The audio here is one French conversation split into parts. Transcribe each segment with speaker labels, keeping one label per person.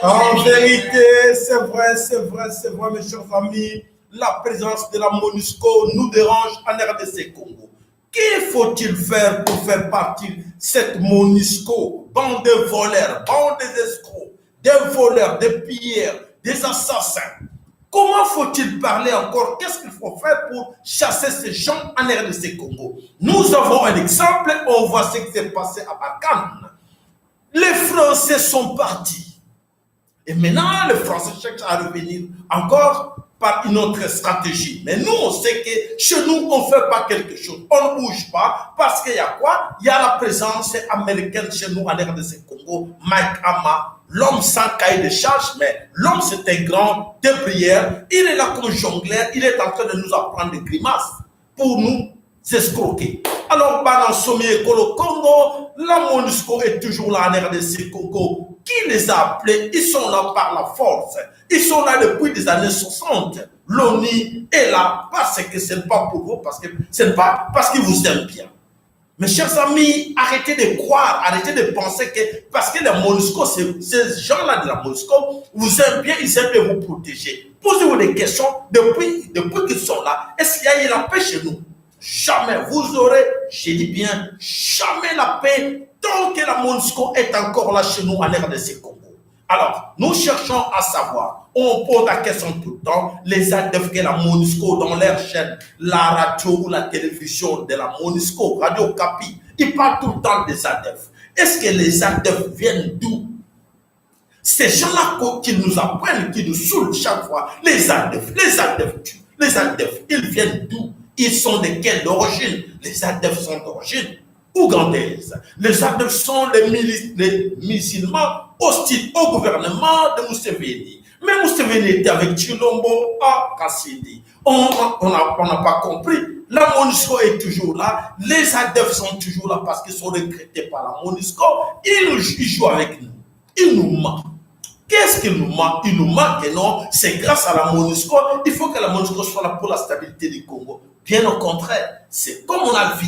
Speaker 1: En vérité, c'est vrai, mes chers amis, la présence de la MONUSCO nous dérange en RDC Congo. Qu'il faut-il faire pour faire partie de cette MONUSCO? Bande de voleurs, bande des escrocs, des voleurs, des pilleurs, des assassins. Comment faut-il parler encore? Qu'est-ce qu'il faut faire pour chasser ces gens en RDC Congo? Nous avons un exemple, on voit ce qui s'est passé à Barkhane. Les Français sont partis. Et maintenant, les Français cherchent à revenir encore par une autre stratégie. Mais nous, on sait que chez nous, on ne fait pas quelque chose. On ne bouge pas parce qu'il y a quoi? Il y a la présence américaine chez nous en RDC Congo, Mike Hama, l'homme sans cahier de charge, mais l'homme c'est un grand débrière. Il est là comme jongleur, il est en train de nous apprendre des grimaces pour nous escroquer. Alors, dans Sommier Kolo Congo, la MONUSCO est toujours là en RDC Congo. Qui les a appelés? Ils sont là par la force. Ils sont là depuis les années 60. L'ONU est là parce que ce n'est pas pour vous, parce que ce n'est pas parce qu'ils vous aiment bien. Mes chers amis, arrêtez de croire, arrêtez de penser que parce que la MONUSCO, ces gens-là de la MONUSCO vous aiment bien, ils aiment bien vous protéger. Posez-vous des questions depuis qu'ils sont là. Est-ce qu'il y a eu la paix chez nous? Jamais. Vous aurez, je dis bien, jamais la paix tant que la MONUSCO est encore là chez nous en RDC Congo. Alors, nous cherchons à savoir, on pose la question tout le temps, les ADF que la MONUSCO dans leur chaîne, la radio ou la télévision de la MONUSCO, Radio Capi, ils parlent tout le temps des ADF. Est-ce que les ADF viennent d'où? Ces gens-là qui nous apprennent, qui nous saoulent chaque fois, les ADF tuent, les ADF, ils viennent d'où? Ils sont de quelle origine? Les ADF sont d'origine ougandaise. Les ADF sont les musulmans hostiles au gouvernement de Museveni. Mais Museveni était avec Chilombo à Kassidi. On n'a pas compris. La MONUSCO est toujours là. Les ADF sont toujours là parce qu'ils sont recrutés par la MONUSCO. Ils jouent avec nous. Ils nous mentent. Qu'est-ce qu'il nous manque? Il nous manque, non? C'est grâce à la MONUSCO. Il faut que la MONUSCO soit là pour la stabilité du Congo. Bien au contraire, c'est comme on a vu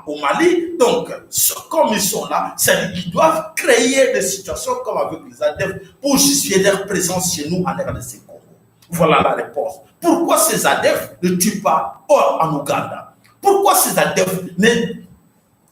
Speaker 1: au Mali. Donc, comme ils sont là, c'est qu'ils doivent créer des situations comme avec les ADF pour justifier leur présence chez nous en RDC Congo. Voilà la réponse. Pourquoi ces ADF ne tuent pas en Ouganda? Pourquoi ces ADF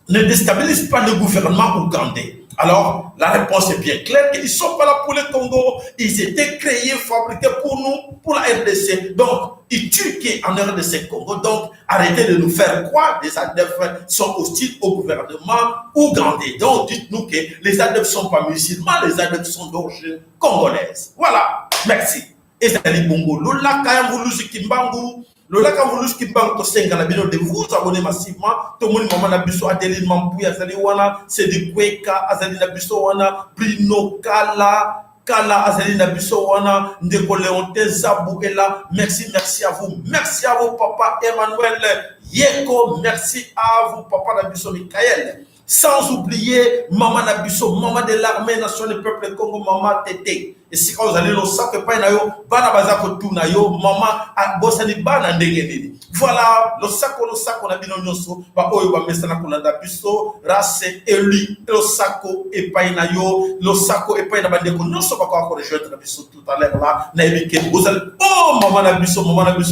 Speaker 1: ne déstabilisent pas le gouvernement ougandais? Alors, la réponse est bien claire, qu'ils ne sont pas là pour le Congo, ils étaient créés, fabriqués pour nous, pour la RDC. Donc, ils tuent en RDC Congo. Donc, arrêtez de nous faire croire que les ADF sont hostiles au gouvernement ougandais. Donc, dites-nous que les ADF ne sont pas musulmans, les ADF sont d'origine congolaise. Voilà, merci. Et c'est les Bongo. Lola Kayamboulou Kimbangu. Lola Kayamboulou Kimbangu, de vous abonner massivement. Tout le monde, maman Nabiso, Adeline Mampouya, Azali Wana, c'est du Kweka, Azali Nabiso Wana, Brino Kala, Azali Nabiso Wana, Ndeko Léonte, Zabou Ela. Merci à vous. Merci à vous, papa Emmanuel Yeko. Merci à vous, papa Nabiso Mikael. Sans oublier Maman Nabiso, maman de l'armée nationale du peuple Congo, maman Tété. Et si quand vous allez le sac pas na yo, bana bazako tout na yo, maman a bosani bana ndenge. Voilà, le sac on a bino nyonso, ba oyo ba mesana kolanda biso, race élu, le sako et pas na yo, le sako et pas na bande ko nyonso ba ko rejoindre biso tout à l'heure là, na ebike bozali oh maman na biso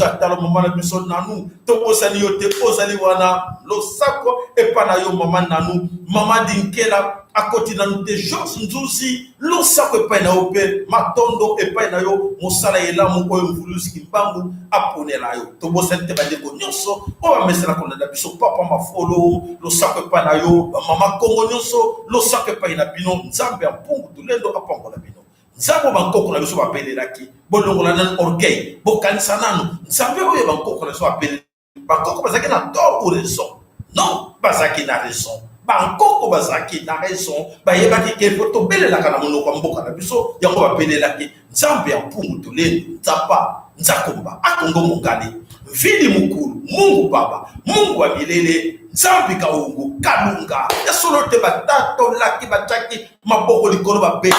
Speaker 1: atalo maman na biso nanu, to bosani yo te ozali wana, le sako et pas na yo maman nanu, maman dinkela à côté de nous, Georges Nzouzi, l'on sait que pas na opé, matondo et pas na yo, mon salaire là, mon coin voulu ce qui bambu, apone la yo. Tobo sente ba de nyonso, on va mettre la konda biso papa ma follow, l'on sait que pas na yo, maman Congo nyonso, l'on sait que pas na bino, nzambe a pongo tulendo apongo la bino. Nzambe bankoko na biso ba pele laki, bolongo la nan orgueil, bokanisa nanu, nzambe oye bankoko na biso ba pele, bankoko bazaki na tort ou raison. Non, bazaki na raison. Bankoko bazaki na raison ba yebaki ke foto bele la kana monoko mboka na biso yango ba bele la ke nzambe ya mpungu tole nzapa nzakomba akongo mongale vili mukulu Mungu baba Mungu wa milele nzambe kaungu kalunga ya solo te batato laki bataki maboko likolo ba beti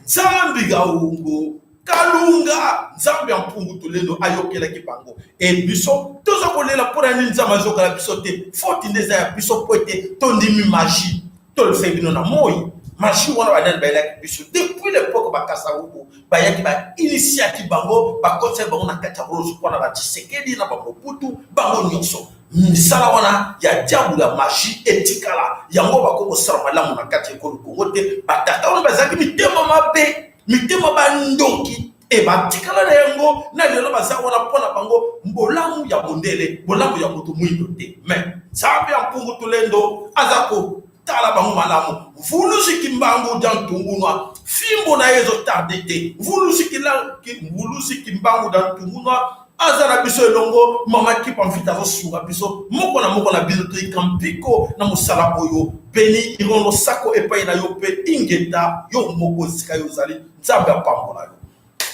Speaker 1: nzambe kaungu kalunga nzambe mpungu tolendo ayokela kibango e biso toza kolela pora ni nzambe azoka la biso te foti ndeza ya biso poete tondimi magie to le fait bino na moi magie wana badana bayela biso depuis l'époque bakasa huko bayaki ba initiative bango ba conseil bango na kata rose kwa na ba Tshisekedi na ba Mobutu bango nyonso misala wana ya diabu la magie etikala yango bakoko sala malamu na kata ekolo Kongo te batata wana bazaki mitema mabe mitema bandonki e batikala na yango na lelo baza wana pona bango mbolamu ya bondele bolamu ya moto mwindo te mais nzambe ya mpungu tolendo azako tala bango malamu vulusi kimbangu dan tungunwa fimbo na yezo tarde te vulusi kimbangu dan tungunwa azara biso elongo mama kipa mfita rosunga biso moko na biso to ikampiko na musala oyo beni irono sako epai na yo pe ingeta yo moko sika yo zali nzambe apambola yo.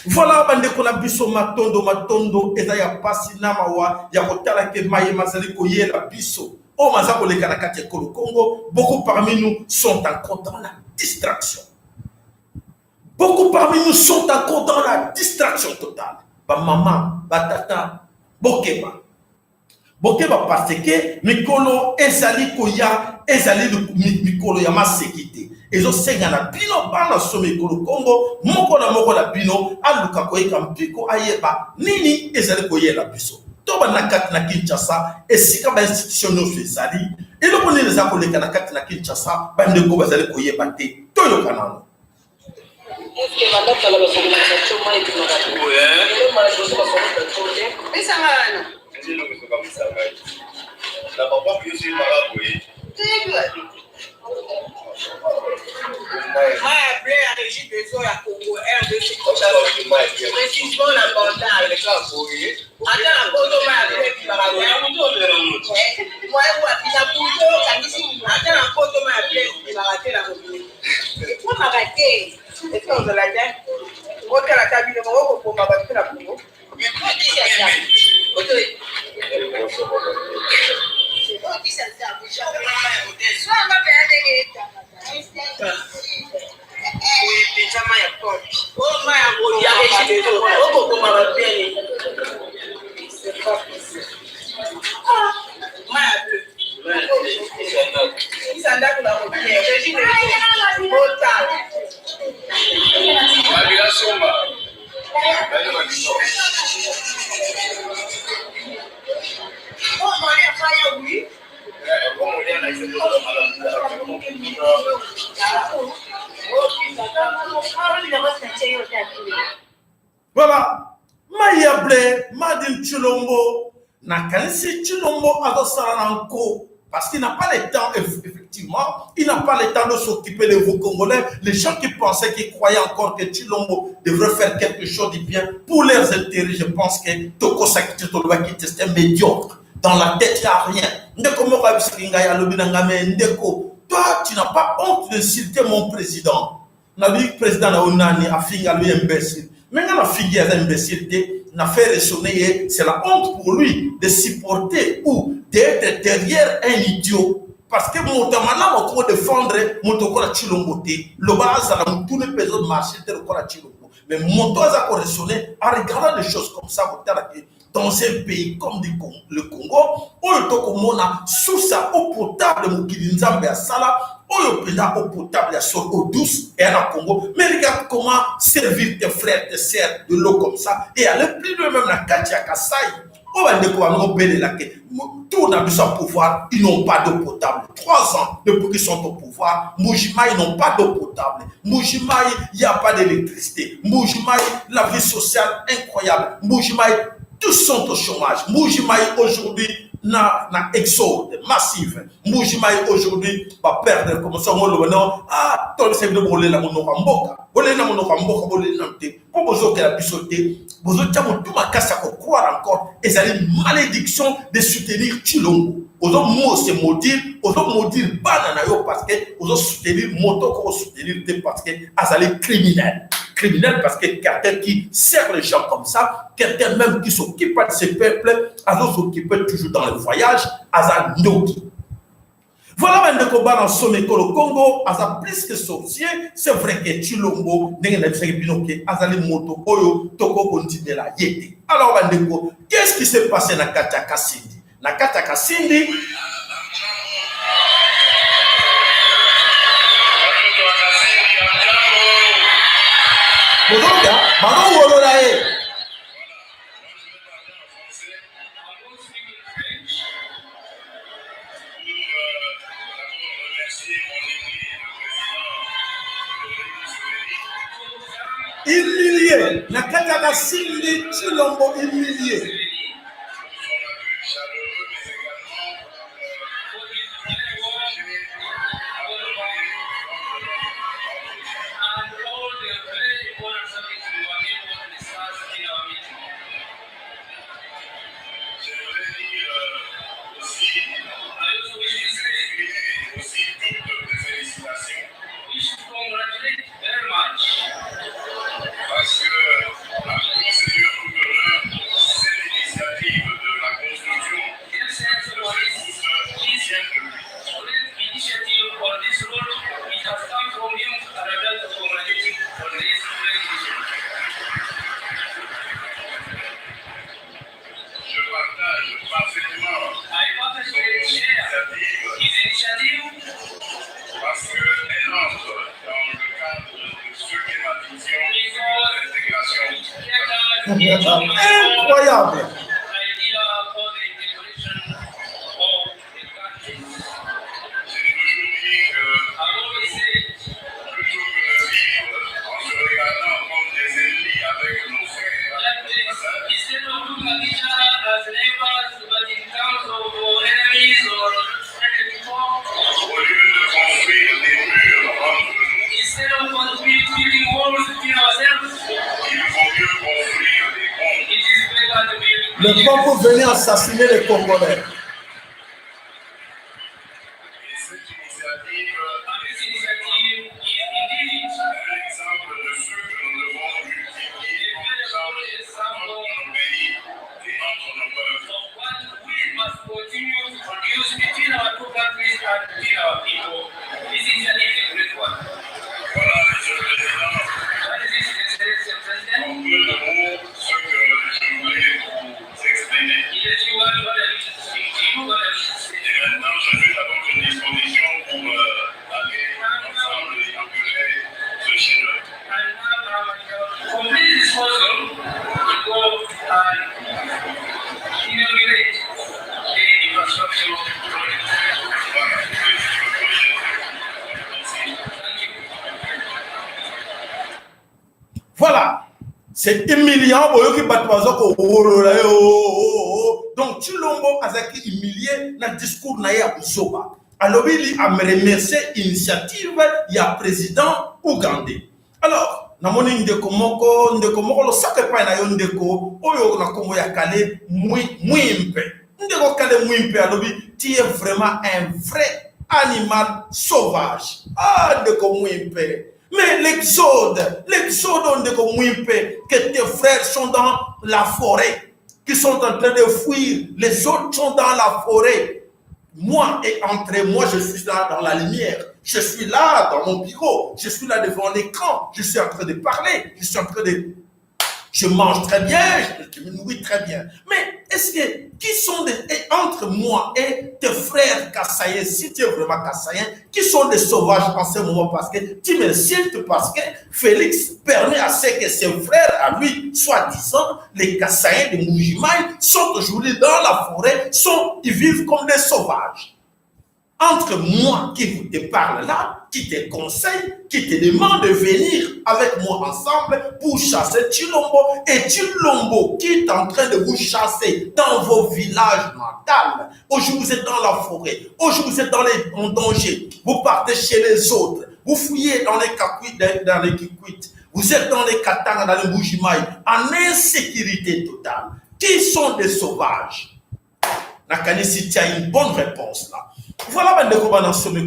Speaker 1: Voilà bandeko na biso matondo eza ya pasi na mawa ya kotala ke maye mazali koyela biso o mazako leka na kati ya Congo. Beaucoup parmi nous sont encore dans la distraction. Beaucoup parmi nous sont encore dans la distraction totale. Ba maman, ba tata, bokeba parce que mikolo ezali koya ezali mikolo ya masekite ezo senga na bino bana so mikolo Congo moko na bino aluka koyeka mpiko ayeba nini ezali koyela biso to bana kati na Kinshasa esika ba institution no ezali eloko nini za koleka na kati na Kinshasa bandeko bazali koyeba te toyoka nano.
Speaker 2: Est-ce que madame la organisation moi et puis madame le mal de ça mais ça va
Speaker 3: c'est le que comme ça va la papa que je suis malade oui
Speaker 2: moi après à régime de zo ya Congo RDC précision la bandale avec la boye ata na kozo ma après puis baba ya muto moi ou apisa puto kanisi ata na kozo ma après puis baba te la mobile moi magaté est-ce que vous allez dire on va la cabine on va pour ma la Congo mais quoi qui c'est ça auto qui c'est ça soit on va faire des oui pijama ya pop oh ma ya go ya régime oh ko ma ba bien c'est pas possible ah ma ya bleu ça n'a pas la bien régime total
Speaker 3: population ba
Speaker 2: oh ma ya fire oui
Speaker 1: Voilà, Mayablé, Madame Chilombo, Nakansi Chilombo a Sarananko, parce qu'il n'a pas le temps, effectivement, il n'a pas le temps de s'occuper de vous Congolais. Les gens qui pensaient, qui croyaient encore que Chilombo devrait faire quelque chose de bien pour leurs intérêts, je pense que Toko Sakiti c'était médiocre. Dans la tête, il n'y a rien. Toi, tu n'as pas honte d'insulter mon président. Le président a fait imbécile. Mais quand la fille est imbécile, n'a fait ressonner, c'est la honte pour lui de supporter ou d'être derrière un idiot. parce que mon tamana on peut défendre mon toko la chilomboté le base à la tous les personnes marché tel qu'on a chilombo mais mon toit a correspondé en regardant des choses comme ça dans un pays comme le Congo où le toko mona sous sa eau potable mon kilinzambe à sala où le eau potable à sur eau douce et à la Congo mais regarde comment servir tes frères tes sœurs de l'eau comme ça et aller plus loin même la Katia Kasai. Tout dans son pouvoir, ils n'ont pas d'eau potable. 3 ans depuis qu'ils sont au pouvoir, Mbujimayi, ils n'ont pas d'eau potable. Mbujimayi, il n'y a pas d'électricité. Mbujimayi, la vie sociale incroyable. Mbujimayi, tous sont au chômage. Mbujimayi aujourd'hui n'a exode massif. Mbujimayi aujourd'hui va perdre comme ça. Ah, tout le monde de voler la monoramboka. Voler la monoramboka, voler l'anté. Pour vous qui la bisoté, vous autres, tout ma casse à croire encore. Et ça une malédiction de soutenir Chilombo. Aux autres mots, c'est maudire. Aux autres maudire bananayo parce que aux autres soutenir moto, qu'on soutenir parce que azali criminel. Criminel parce que quelqu'un qui sert les gens comme ça, quelqu'un même qui s'occupe de ses peuples, azali s'occupe toujours dans le voyage, azali ndoki. Voilà un combat dans son école au Congo, Aza plus que sorcier, c'est vrai que Chilombo, Azali Moto, Oyo, Toko continue la yété. Alors, Bandeko, qu'est-ce qui s'est passé dans Kataka Sindi? Dans Kataka Sindi, humilié, na Kataka Sindi, Chilombo humilié.
Speaker 3: Parce que la procédure gouverneur, c'est l'initiative de la construction de ce route qui vient de lui. Je partage parfaitement son initiative parce qu'elle entre dans le cadre de ce qu'est ma vision de l'intégration.
Speaker 1: Incroyable.
Speaker 3: J'ai toujours dit que plutôt que de vivre en se regardant comme des ennemis avec nos frères, au lieu de construire des murs entre nous, il vaut mieux construire des ponts.
Speaker 1: Le peuple venait assassiner les Congolais.
Speaker 3: Et cette initiative est un exemple de ce que nous devons multiplier ensemble dans nos pays et entre nos peuples. Voilà, Monsieur le Président, en peu de mots, ce que je voulais vous exprimer. Et maintenant, je suis à votre disposition pour aller ensemble et inaugurer ce chef-d'œuvre. Voilà, je suis le projet. Merci.
Speaker 1: Voilà. C'est humiliant. Donc, Chilombo Azaki humilié dans le discours Naya Busoba. Alors, il a remercié l'initiative, il y a président ougandais. Alors, namoni ndeko moko lo sakepa na yo ndeko oyo na Congo ya kale mwimpe. Ndeko kale mwimpe alobi tu es vraiment un vrai animal sauvage. Ah, ndeko mwimpe. Mais l'exode ndeko mwimpe, que tes frères sont dans la forêt, qui sont en train de fuir, les autres sont dans la forêt. moi et entre moi, je suis là dans la lumière. Je suis là dans mon bureau. Je suis là devant l'écran. Je suis en train de parler. Je suis en train de... Je mange très bien, je me nourris très bien. Mais est-ce que, qui sont entre moi et tes frères Kassaïens, si tu es vraiment Kassaïen, qui sont des sauvages en ce moment parce que tu m'insultes parce que Félix permet à ce que ses frères, à lui, soi-disant, les Kassaïens de Moujimaï, sont aujourd'hui dans la forêt, ils vivent comme des sauvages. Entre moi qui te parle là, qui te conseille, qui te demande de venir avec moi ensemble pour chasser Chilombo, et Chilombo qui est en train de vous chasser dans vos villages natals. Aujourd'hui vous êtes dans la forêt, aujourd'hui vous êtes en danger, vous partez chez les autres, vous fouillez dans les Kikwit, vous êtes dans les Katanga, dans les Mbujimaï, en insécurité totale. Qui sont des sauvages? Nakanisi, tu as une bonne réponse là. Voilà, le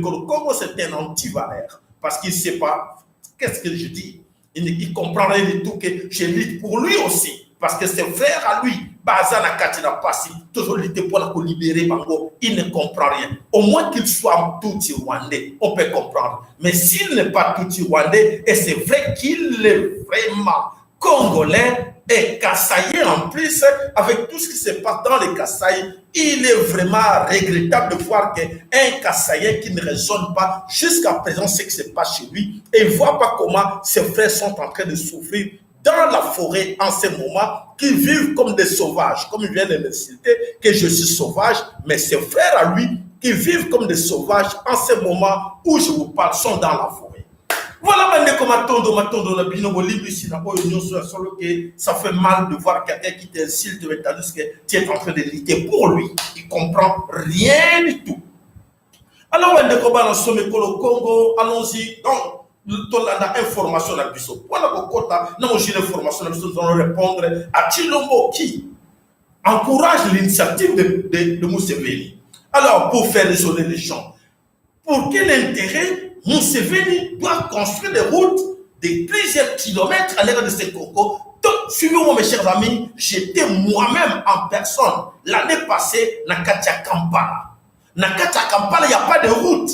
Speaker 1: Congo, c'est un anti-valeur. Parce qu'il ne sait pas, qu'est-ce que je dis? Il comprend rien du tout que je lutte pour lui aussi. Parce que ses frères à lui, Bazana Katina Passi, toujours lutter pour la libérer Bango, il ne comprend rien. Au moins qu'il soit tout rwandais, on peut comprendre. Mais s'il n'est pas tout rwandais, et c'est vrai qu'il est vraiment congolais, et Kassaïen en plus, avec tout ce qui se passe dans les Kassaïs, il est vraiment regrettable de voir qu'un Kassaïen qui ne raisonne pas jusqu'à présent ce qui se passe chez lui et ne voit pas comment ses frères sont en train de souffrir dans la forêt en ce moment, qui vivent comme des sauvages, comme il vient de me citer, que je suis sauvage, mais ses frères à lui qui vivent comme des sauvages en ce moment où je vous parle sont dans la forêt. Voilà, ça fait mal de voir quelqu'un qui t'insulte, tandis que tu es en train de lutter pour lui. Il ne comprend rien du tout. Alors, on est dans le Congo, allons-y. Donc, nous avons information dans le biseau. Voilà, nous avons une information dans le biseau. Nous allons répondre à Chilombo qui encourage l'initiative de Museveni. Alors, pour faire résonner les gens, pour quel intérêt Museveni doit construire des routes de plusieurs kilomètres à l'ère de ces Congo? Donc, suivez-moi mes chers amis, j'étais moi-même en personne l'année passée dans Katia Kampala. Dans Katia Kampala, il n'y a pas de route.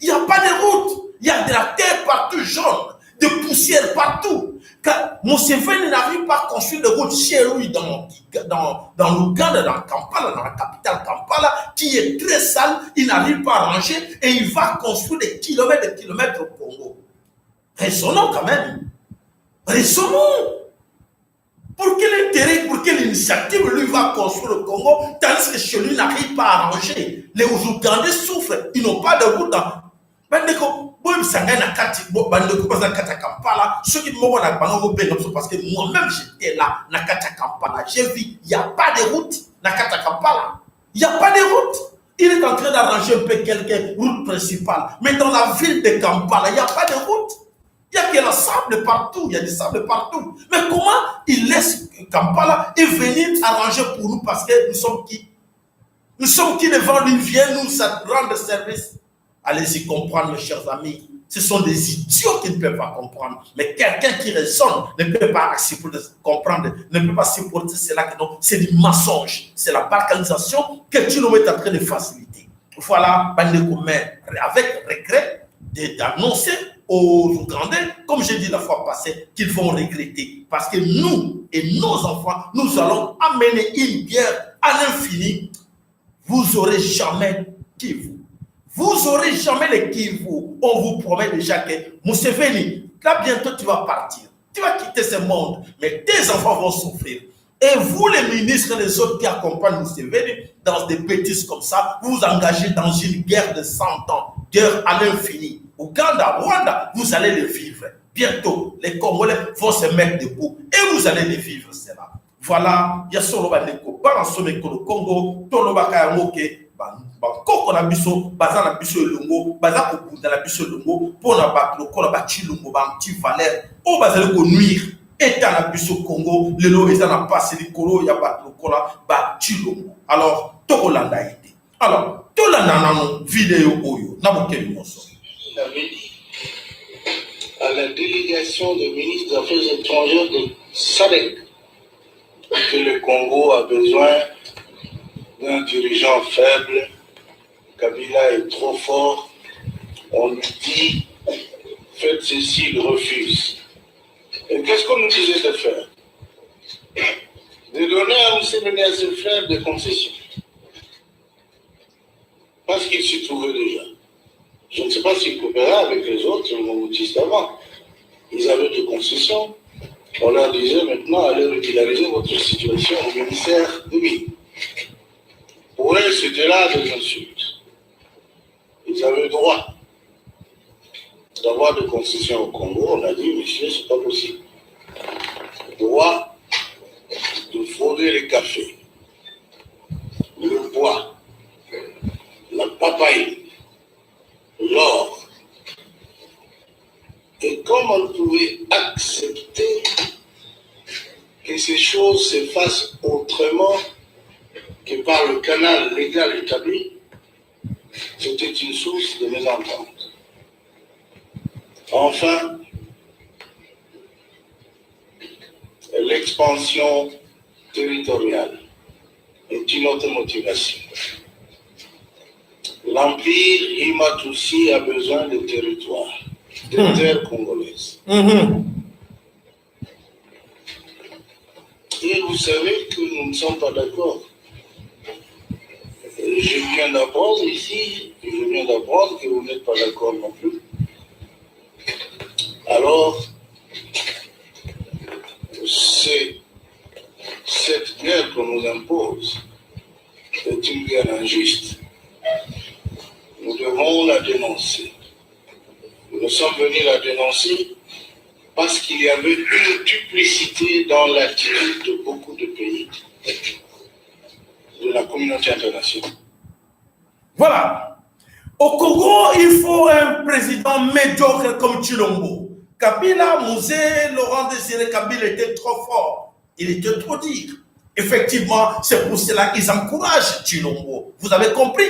Speaker 1: Il n'y a pas de route. Il y a de la terre partout jaune, de poussière partout. Car Museveni n'arrive pas à construire de route chez lui dans l'Ouganda, dans Kampala, dans la capitale Kampala, qui est très sale, il n'arrive pas à ranger et il va construire des kilomètres au Congo. Raisonnons quand même. Raisonnons. Pour quel intérêt, pour quelle initiative lui va construire le Congo, tandis que chez lui n'arrive pas à ranger. Les Ougandais souffrent, ils n'ont pas de route dans... parce que moi-même j'étais là, j'ai vu, il n'y a pas de route, il n'y a pas de route. Il est en train d'arranger un peu quelques routes principales, mais dans la ville de Kampala, il n'y a pas de route. Il y a que la sable partout, il y a du sable partout. Mais comment il laisse Kampala et venir arranger pour nous parce que nous sommes qui? Nous sommes qui devant lui vient nous rendre service? Allez-y comprendre, mes chers amis. Ce sont des idiots qui ne peuvent pas comprendre. Mais quelqu'un qui raisonne ne peut pas comprendre, ne peut pas supporter cela. Que non, c'est du mensonge. C'est la balkanisation que tu nous mets en train de faciliter. Voilà, avec regret, d'annoncer aux Ougandais, comme j'ai dit la fois passée, qu'ils vont regretter. Parce que nous et nos enfants, nous allons amener une guerre à l'infini. Vous n'aurez jamais Kivu. Vous n'aurez jamais les Kivu. On vous promet déjà que Museveni, là bientôt tu vas partir. Tu vas quitter ce monde. Mais tes enfants vont souffrir. Et vous, les ministres et les autres qui accompagnent Museveni dans des bêtises comme ça, vous vous engagez dans une guerre de 100 ans. Guerre à l'infini. Ouganda, Rwanda, vous allez les vivre. Bientôt, les Congolais vont se mettre debout. Et vous allez les vivre, cela. Voilà, il y a solo bandeko, balansome le Congo, tolobaka moke, bakoko na biso, baza na biso elongo, baza kokunda na biso elongo, pona bato kola ba chilongo ba anti valeur, o bazali ko nuire état na biso Congo, lelo eza na passe likolo ya bato kola ba chilongo. Alors, tokolanda ite. Alors, tolanda nano vidéo oyo, na bokeli moso.
Speaker 3: Il avait dit à la délégation des ministres des Affaires étrangères de SADC que le Congo a besoin d'un dirigeant faible Kabila est trop fort, on lui dit faites ceci, il refuse. Et qu'est-ce qu'on nous disait de faire? De donner à Museveni et à ses frères des concessions. Parce qu'il s'y trouvait déjà. Je ne sais pas s'ils coopéraient avec les autres mouvements d'avant. Ils avaient des concessions. On leur disait maintenant, allez régulariser votre situation au ministère de Mines. Pour eux, c'était là des insultes. Ils avaient droit d'avoir des concessions au Congo. On a dit, monsieur, c'est pas possible. Droit de frauder les cafés, le bois, la papaye, l'or. Et comme on pouvait accepter que ces choses se fassent autrement que par le canal légal établi, c'était une source de mésentente. Enfin, l'expansion territoriale est une autre motivation. L'Empire Imatoussi a besoin de territoires, de terres congolaises. Et vous savez que nous ne sommes pas d'accord. Je viens d'apprendre ici, que vous n'êtes pas d'accord non plus. Alors, c'est cette guerre qu'on nous impose est une guerre injuste. Nous devons la dénoncer. Nous sommes venus la dénoncer parce qu'il y avait une duplicité dans l'attitude de beaucoup de pays de la communauté internationale.
Speaker 1: Voilà. Au Congo, il faut un président médiocre comme Tshilombo. Kabila, Mouzé, Laurent Désiré Kabila était trop fort. Il était trop dire. Effectivement, c'est pour cela qu'ils encouragent Tshilombo. Vous avez compris?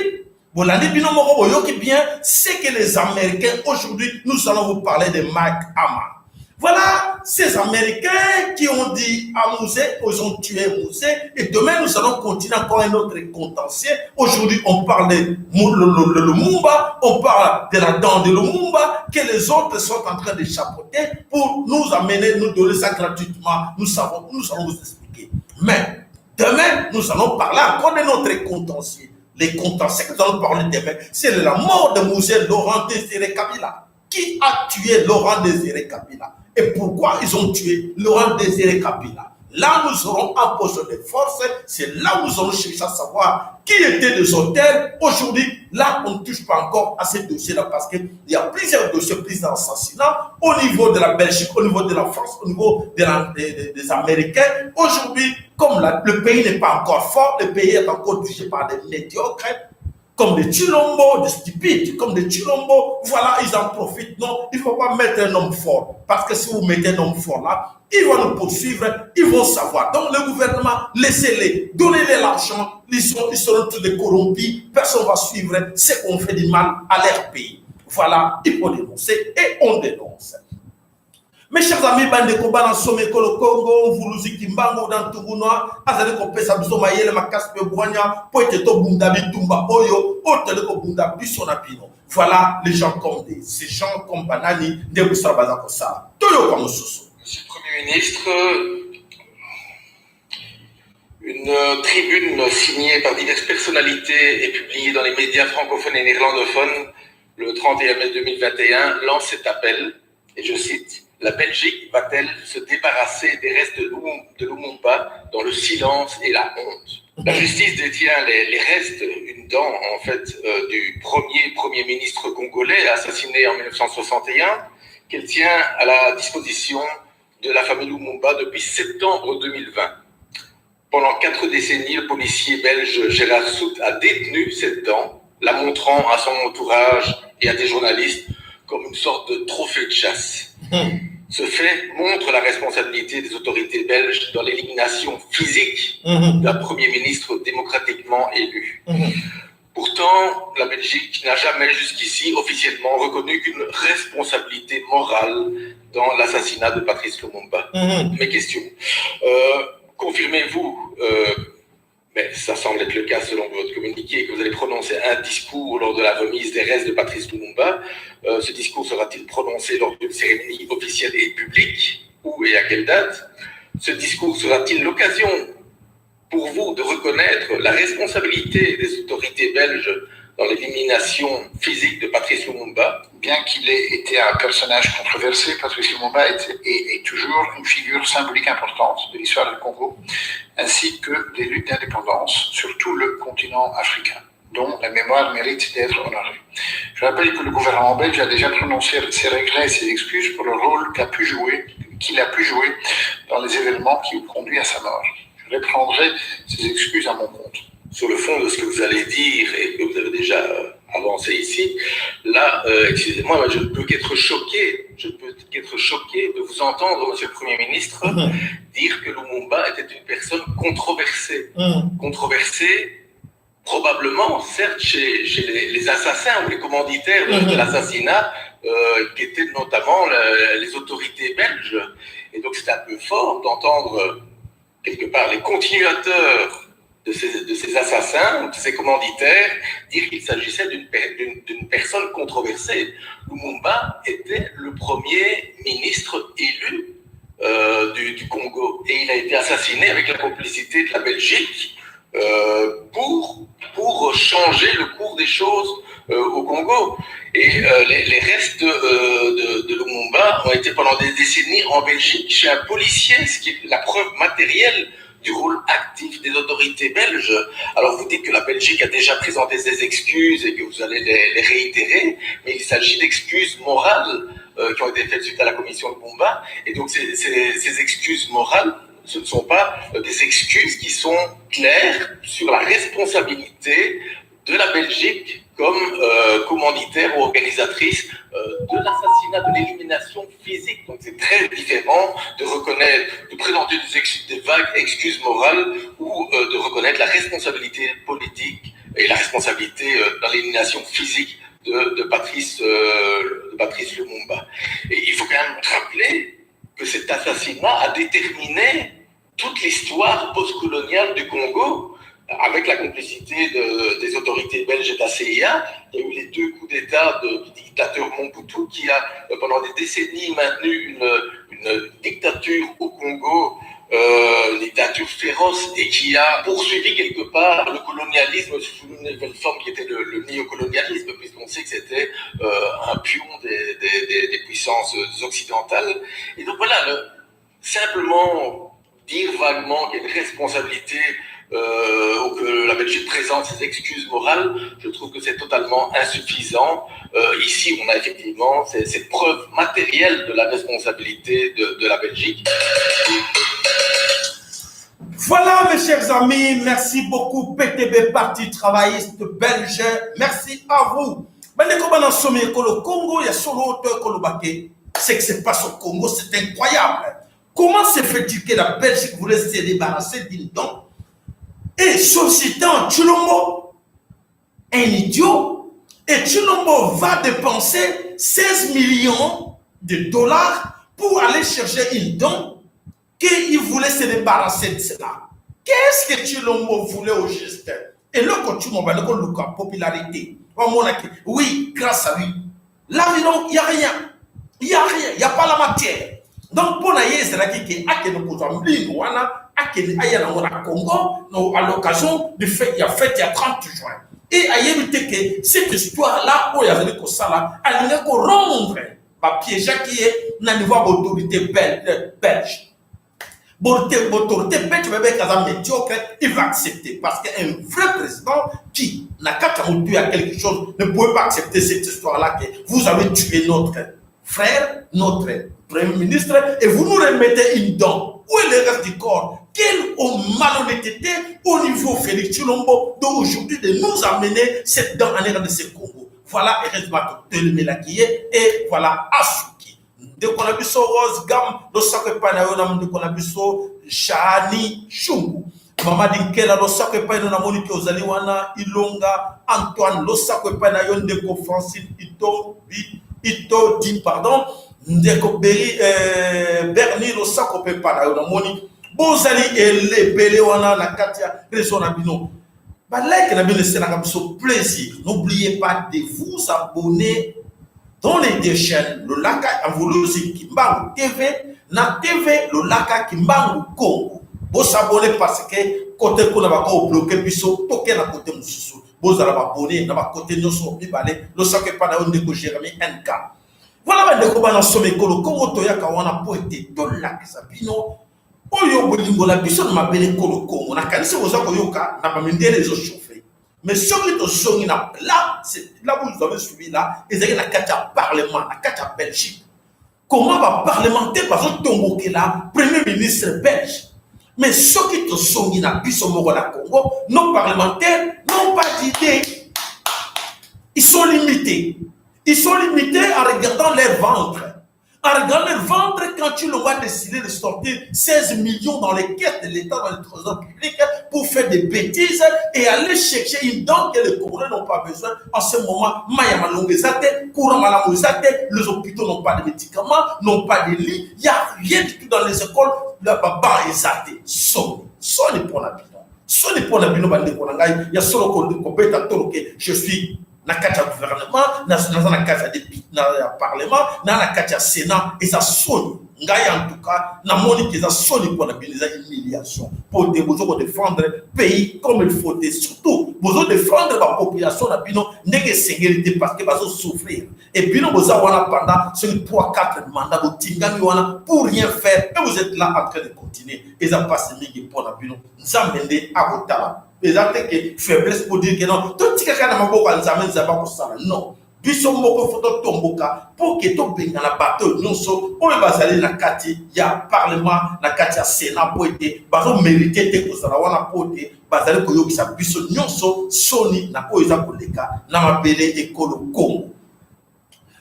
Speaker 1: Bien, c'est que les Américains, aujourd'hui, nous allons vous parler de Mike Hammer. Voilà ces Américains qui ont dit à Mouzé, ils ont tué Mouzé, et demain nous allons continuer encore un autre contentieux. Aujourd'hui, on parle de Lumumba, on parle de la dent de Lumumba, que les autres sont en train de chapeauter pour nous amener, nous donner ça gratuitement. Nous allons vous expliquer. Mais demain, nous allons parler encore de notre contentieux. Les contentieux que nous allons parler demain, c'est la mort de Mouzé Laurent Désiré Kabila. Qui a tué Laurent Désiré Kabila? Et pourquoi ils ont tué Laurent Désiré Kabila? Là, nous serons en position de force. C'est là où nous allons chercher à savoir qui était des auteurs. Aujourd'hui, là, on ne touche pas encore à ces dossiers-là parce qu'il y a plusieurs dossiers pris d'assassinat au niveau de la Belgique, au niveau de la France, au niveau des Américains. Aujourd'hui, comme le pays n'est pas encore fort, le pays est encore dirigé par des médiocres, comme des Tshilombo, des stupides, comme des Tshilombo, voilà, ils en profitent. Non, il ne faut pas mettre un homme fort. Parce que si vous mettez un homme fort là, ils vont nous poursuivre, ils vont savoir. Donc le gouvernement, laissez-les, donnez-les l'argent, ils seront tous des corrompus, personne ne va suivre ce qu'on fait du mal à leur pays. Voilà, il faut dénoncer et on dénonce. Mes chers amis, Bandeko Bana Somekolo Congo, Vuluzi Kimbango, dans Tourounoa, Azale Kopesa Bizomayele, Makaspe Boigna, Poeteto Bundabi Tumba Oyo, Oteleko Bundabi Sonapino. Voilà les gens comme ces gens comme Banani, Deboussa Bazakosa. Toyo Kamosusu.
Speaker 4: Monsieur le Premier ministre, une tribune signée par diverses personnalités et publiée dans les médias francophones et néerlandophones le 31 mai 2021 lance cet appel, et je cite: la Belgique va-t-elle se débarrasser des restes de Lumumba dans le silence et la honte? La justice détient les restes, une dent en fait, du premier ministre congolais assassiné en 1961, qu'elle tient à la disposition de la famille Lumumba depuis septembre 2020. Pendant 4 décennies, le policier belge Gérard Sout a détenu cette dent, la montrant à son entourage et à des journalistes comme une sorte de trophée de chasse. Ce fait montre la responsabilité des autorités belges dans l'élimination physique d'un Premier ministre démocratiquement élu. Pourtant, la Belgique n'a jamais jusqu'ici officiellement reconnu qu'une responsabilité morale dans l'assassinat de Patrice Lumumba. Mes questions. Confirmez-vous, mais ça semble être le cas selon votre communiqué, que vous allez prononcer un discours lors de la remise des restes de Patrice Lumumba. Ce discours sera-t-il prononcé lors d'une cérémonie officielle et publique? Où et à quelle date? Ce discours sera-t-il l'occasion pour vous de reconnaître la responsabilité des autorités belges dans l'élimination physique de Patrice Lumumba?
Speaker 5: Bien qu'il ait été un personnage controversé, Patrice Lumumba est toujours une figure symbolique importante de l'histoire du Congo, ainsi que des luttes d'indépendance sur tout le continent africain, dont la mémoire mérite d'être honorée. Je rappelle que le gouvernement belge a déjà prononcé ses regrets et ses excuses pour le rôle qu'il a pu jouer dans les événements qui ont conduit à sa mort. Je reprendrai ces excuses à mon compte.
Speaker 4: Sur le fond de ce que vous allez dire et que vous avez déjà avancé ici, là, excusez-moi, mais je ne peux qu'être choqué. Je ne peux qu'être choqué de vous entendre, Monsieur le Premier ministre, dire que Lumumba était une personne controversée. Controversée, probablement, certes, chez les assassins ou les commanditaires de l'assassinat, qui étaient notamment les autorités belges. Et donc, c'est un peu fort d'entendre, quelque part, les continuateurs de ces assassins, de ces commanditaires, dire qu'il s'agissait d'une personne controversée. Lumumba était le premier ministre élu du Congo. Et il a été assassiné avec la complicité de la Belgique pour changer le cours des choses au Congo. Et les restes de Lumumba ont été pendant des décennies en Belgique chez un policier, ce qui est la preuve matérielle du rôle actif des autorités belges. Alors vous dites que la Belgique a déjà présenté ses excuses et que vous allez les réitérer, mais il s'agit d'excuses morales qui ont été faites suite à la commission de Lumumba. Et donc ces excuses morales, ce ne sont pas des excuses qui sont claires sur la responsabilité de la Belgique comme commanditaire ou organisatrice de l'assassinat, de l'élimination physique. Donc c'est très différent de reconnaître, de présenter des vagues excuses morales ou de reconnaître la responsabilité politique et la responsabilité dans l'élimination physique de Patrice Lumumba. Et il faut quand même rappeler que cet assassinat a déterminé toute l'histoire postcoloniale du Congo, avec la complicité des autorités belges et de la CIA. Il y a eu les 2 coups d'État du dictateur Mobutu qui a, pendant des décennies, maintenu une dictature au Congo, une dictature féroce, et qui a poursuivi quelque part le colonialisme sous une nouvelle forme qui était le néocolonialisme, puisqu'on sait que c'était un pion des puissances occidentales. Et donc voilà, simplement dire vaguement qu'il y a une responsabilité ou que la Belgique présente ses excuses morales, je trouve que c'est totalement insuffisant. Ici, on a effectivement cette preuve matérielle de la responsabilité de la Belgique.
Speaker 1: Voilà, mes chers amis, merci beaucoup, PTB, Parti travailliste belge. Merci à vous. Le Congo, il y a solo auteur Kolobake. C'est que c'est pas au Congo, c'est incroyable. Comment se fait-il que la Belgique voulait se débarrasser d'une don et sollicitant Tshilombo, un idiot, et Tshilombo va dépenser 16 millions de dollars pour aller chercher une don qu'il voulait se débarrasser de cela. Qu'est-ce que Tshilombo voulait au juste? Et là, quand Tshilombo va la popularité, oui, grâce à lui. Là, il n'y a rien. Il n'y a rien. Il n'y a pas la matière. Donc, pour la Yézraki, à Congo, à l'occasion du fait, il y a 30 juin. Et à éviter que cette histoire-là, où il y avait que ça là, elle n'est qu'au rendre, piège qui est dans le niveau d'autorité belge. L'autorité belge, médiocre, il va accepter. Parce qu'un vrai président qui n'a qu'à tuer à quelque chose ne pouvait pas accepter cette histoire-là que vous avez tué notre frère, notre Premier ministre, et vous nous remettez une dent. Où est le reste du corps? Quelle malhonnêteté au niveau Félix Tshilombo d'aujourd'hui de nous amener cette dent en RDC Congo. Voilà, heureusement, et voilà, Asuki. De Konabiso Rose Gam, de Sakepanayon, de Konabiso Shani Chungu. Mama Dinkela, de Sakepanayon, Monique Ozaliwana, Ilonga, Antoine, de Sakepanayon, de Francine Ito, pardon. Ndeko Berni lo sakope pana yo moni bozali elebele wana na kati ya réseau na bino ba like na bino c'est na plaisir. N'oubliez pas de vous abonner dans les deux chaînes, le Laka Avulusi Kimbangu TV, na TV le Laka Kimbangu Congo. Vous s'abonnez parce que côté qu'on a pas bloqué biso toke na côté mususu. Vous allez abonner na côté noso bibale, le saque pas na onde ko Jérémie NK. Voilà ba ndeko bana somme kolo Congo to yaka wana poete to laka sabino. Oyo bolingo la biso na mabele kolo Congo na kanisi boza ko yoka na ba mindele zo chauffer. Mais ce qui est songi là, c'est là où vous avez suivi là, ils ont la carte à parlement, la carte à Belgique. Comment va parlementer parce que Tombo est là, premier ministre belge. Mais ce qui est songi là, puis au Congo, nos parlementaires n'ont pas d'idée. Ils sont limités. Ils sont limités en regardant leur ventre. En regardant leur ventre, quand tu le vois décider de sortir 16 millions dans les caisses de l'État, dans les trésors publics, pour faire des bêtises et aller chercher une dent que les Congolais n'ont pas besoin. En ce moment, les hôpitaux n'ont pas de médicaments, n'ont pas de lits, il n'y a rien du tout dans les écoles. Sonne pour la bino. Sonne pour la bino, il y a solo je suis na kati ya gouvernement, na kati ya parlement, na kati ya sénat, et ça sonne. Ngai en tout cas, na moni que ça sonne pour la humiliation. Pour défendre le pays comme il faut, et surtout, vous défendre la population na bino, n'est sécurité parce que vous souffrir. Et puis nous vous avons pendant 3-4 mandats, vous tingami wana pour rien faire, et vous êtes là en train de continuer. Et ça passe migi pour la bino. Nous avons à Otala. Et ça fait que faiblesse pour dire que non, tout ce qui est dans ma boca, non. Biso moko foto tomboka pour que to benga na bateau nyonso oyo bazali na kati ya parlement na kati ya sénat po ete bazo mériter te kozala wana po ete bazali koyokisa biso nyonso soni na oyo eza koleka na mabele ekolo Congo.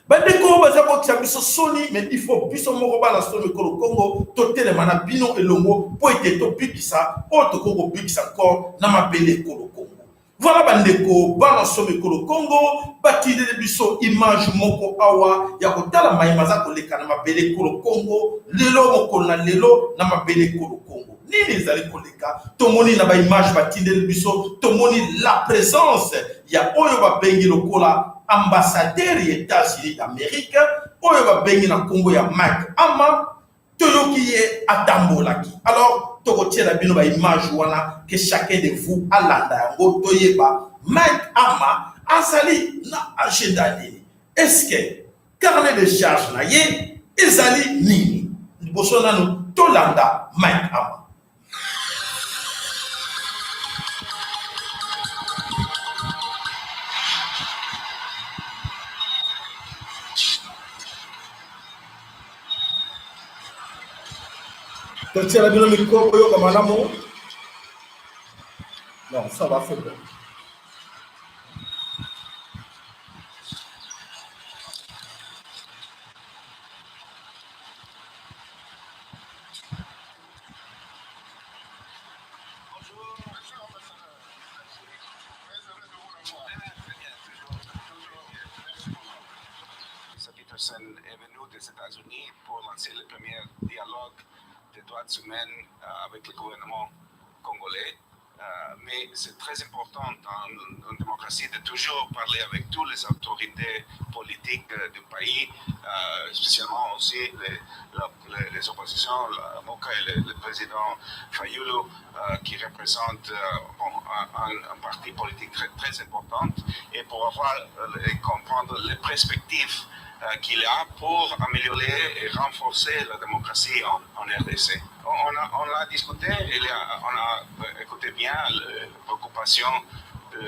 Speaker 1: Bandeko baza kokisa biso soni, mais il faut biso moko bana soni ekolo Congo to telema na bino elongo po ete to bikisa o to koko bikisa encore na mabele ekolo Congo. Voilà bandeko bana somme ekolo Congo batide de biso image moko awa ya kotala mayimaza koleka na mabele ekolo Congo lelo moko na lelo na mabele ekolo Congo nini ezali koleka tomoni na ba image batide de biso tomoni la présence ya oyo babengi lokola ambassadeur ya États-Unis d'Amérique oyo babengi na Congo ya Mike Ama toyoki ye atambolaki. Alors tokotiela bino ba image wana que chacun de vous alanda yango toyeba Mike Ama azali na agenda nini. Est-ce que carnet de charge na ye ezali nini liboso nanu tolanda Mike Ama. Tu as la micro, non, ça va faire bien.
Speaker 6: Peterson est venu des États-Unis pour lancer le premier dialogue des droits humains avec le gouvernement congolais. Mais c'est très important dans une démocratie de toujours parler avec toutes les autorités politiques du pays, spécialement aussi les oppositions, l'avocat et le président Fayulu, qui représente un parti politique très, très important, et pour avoir et comprendre les perspectives qu'il y a pour améliorer et renforcer la démocratie en RDC. On a discuté, on a écouté bien les préoccupations de M.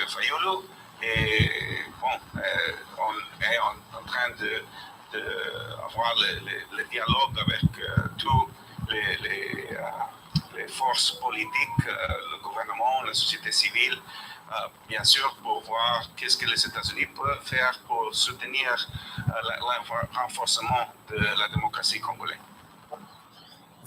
Speaker 6: Fayulu et bon, on est en train d'avoir le dialogue avec tous les forces politiques, le gouvernement, la société civile, bien sûr, pour voir qu'est-ce que les États-Unis peuvent faire pour soutenir le renforcement de la démocratie congolaise.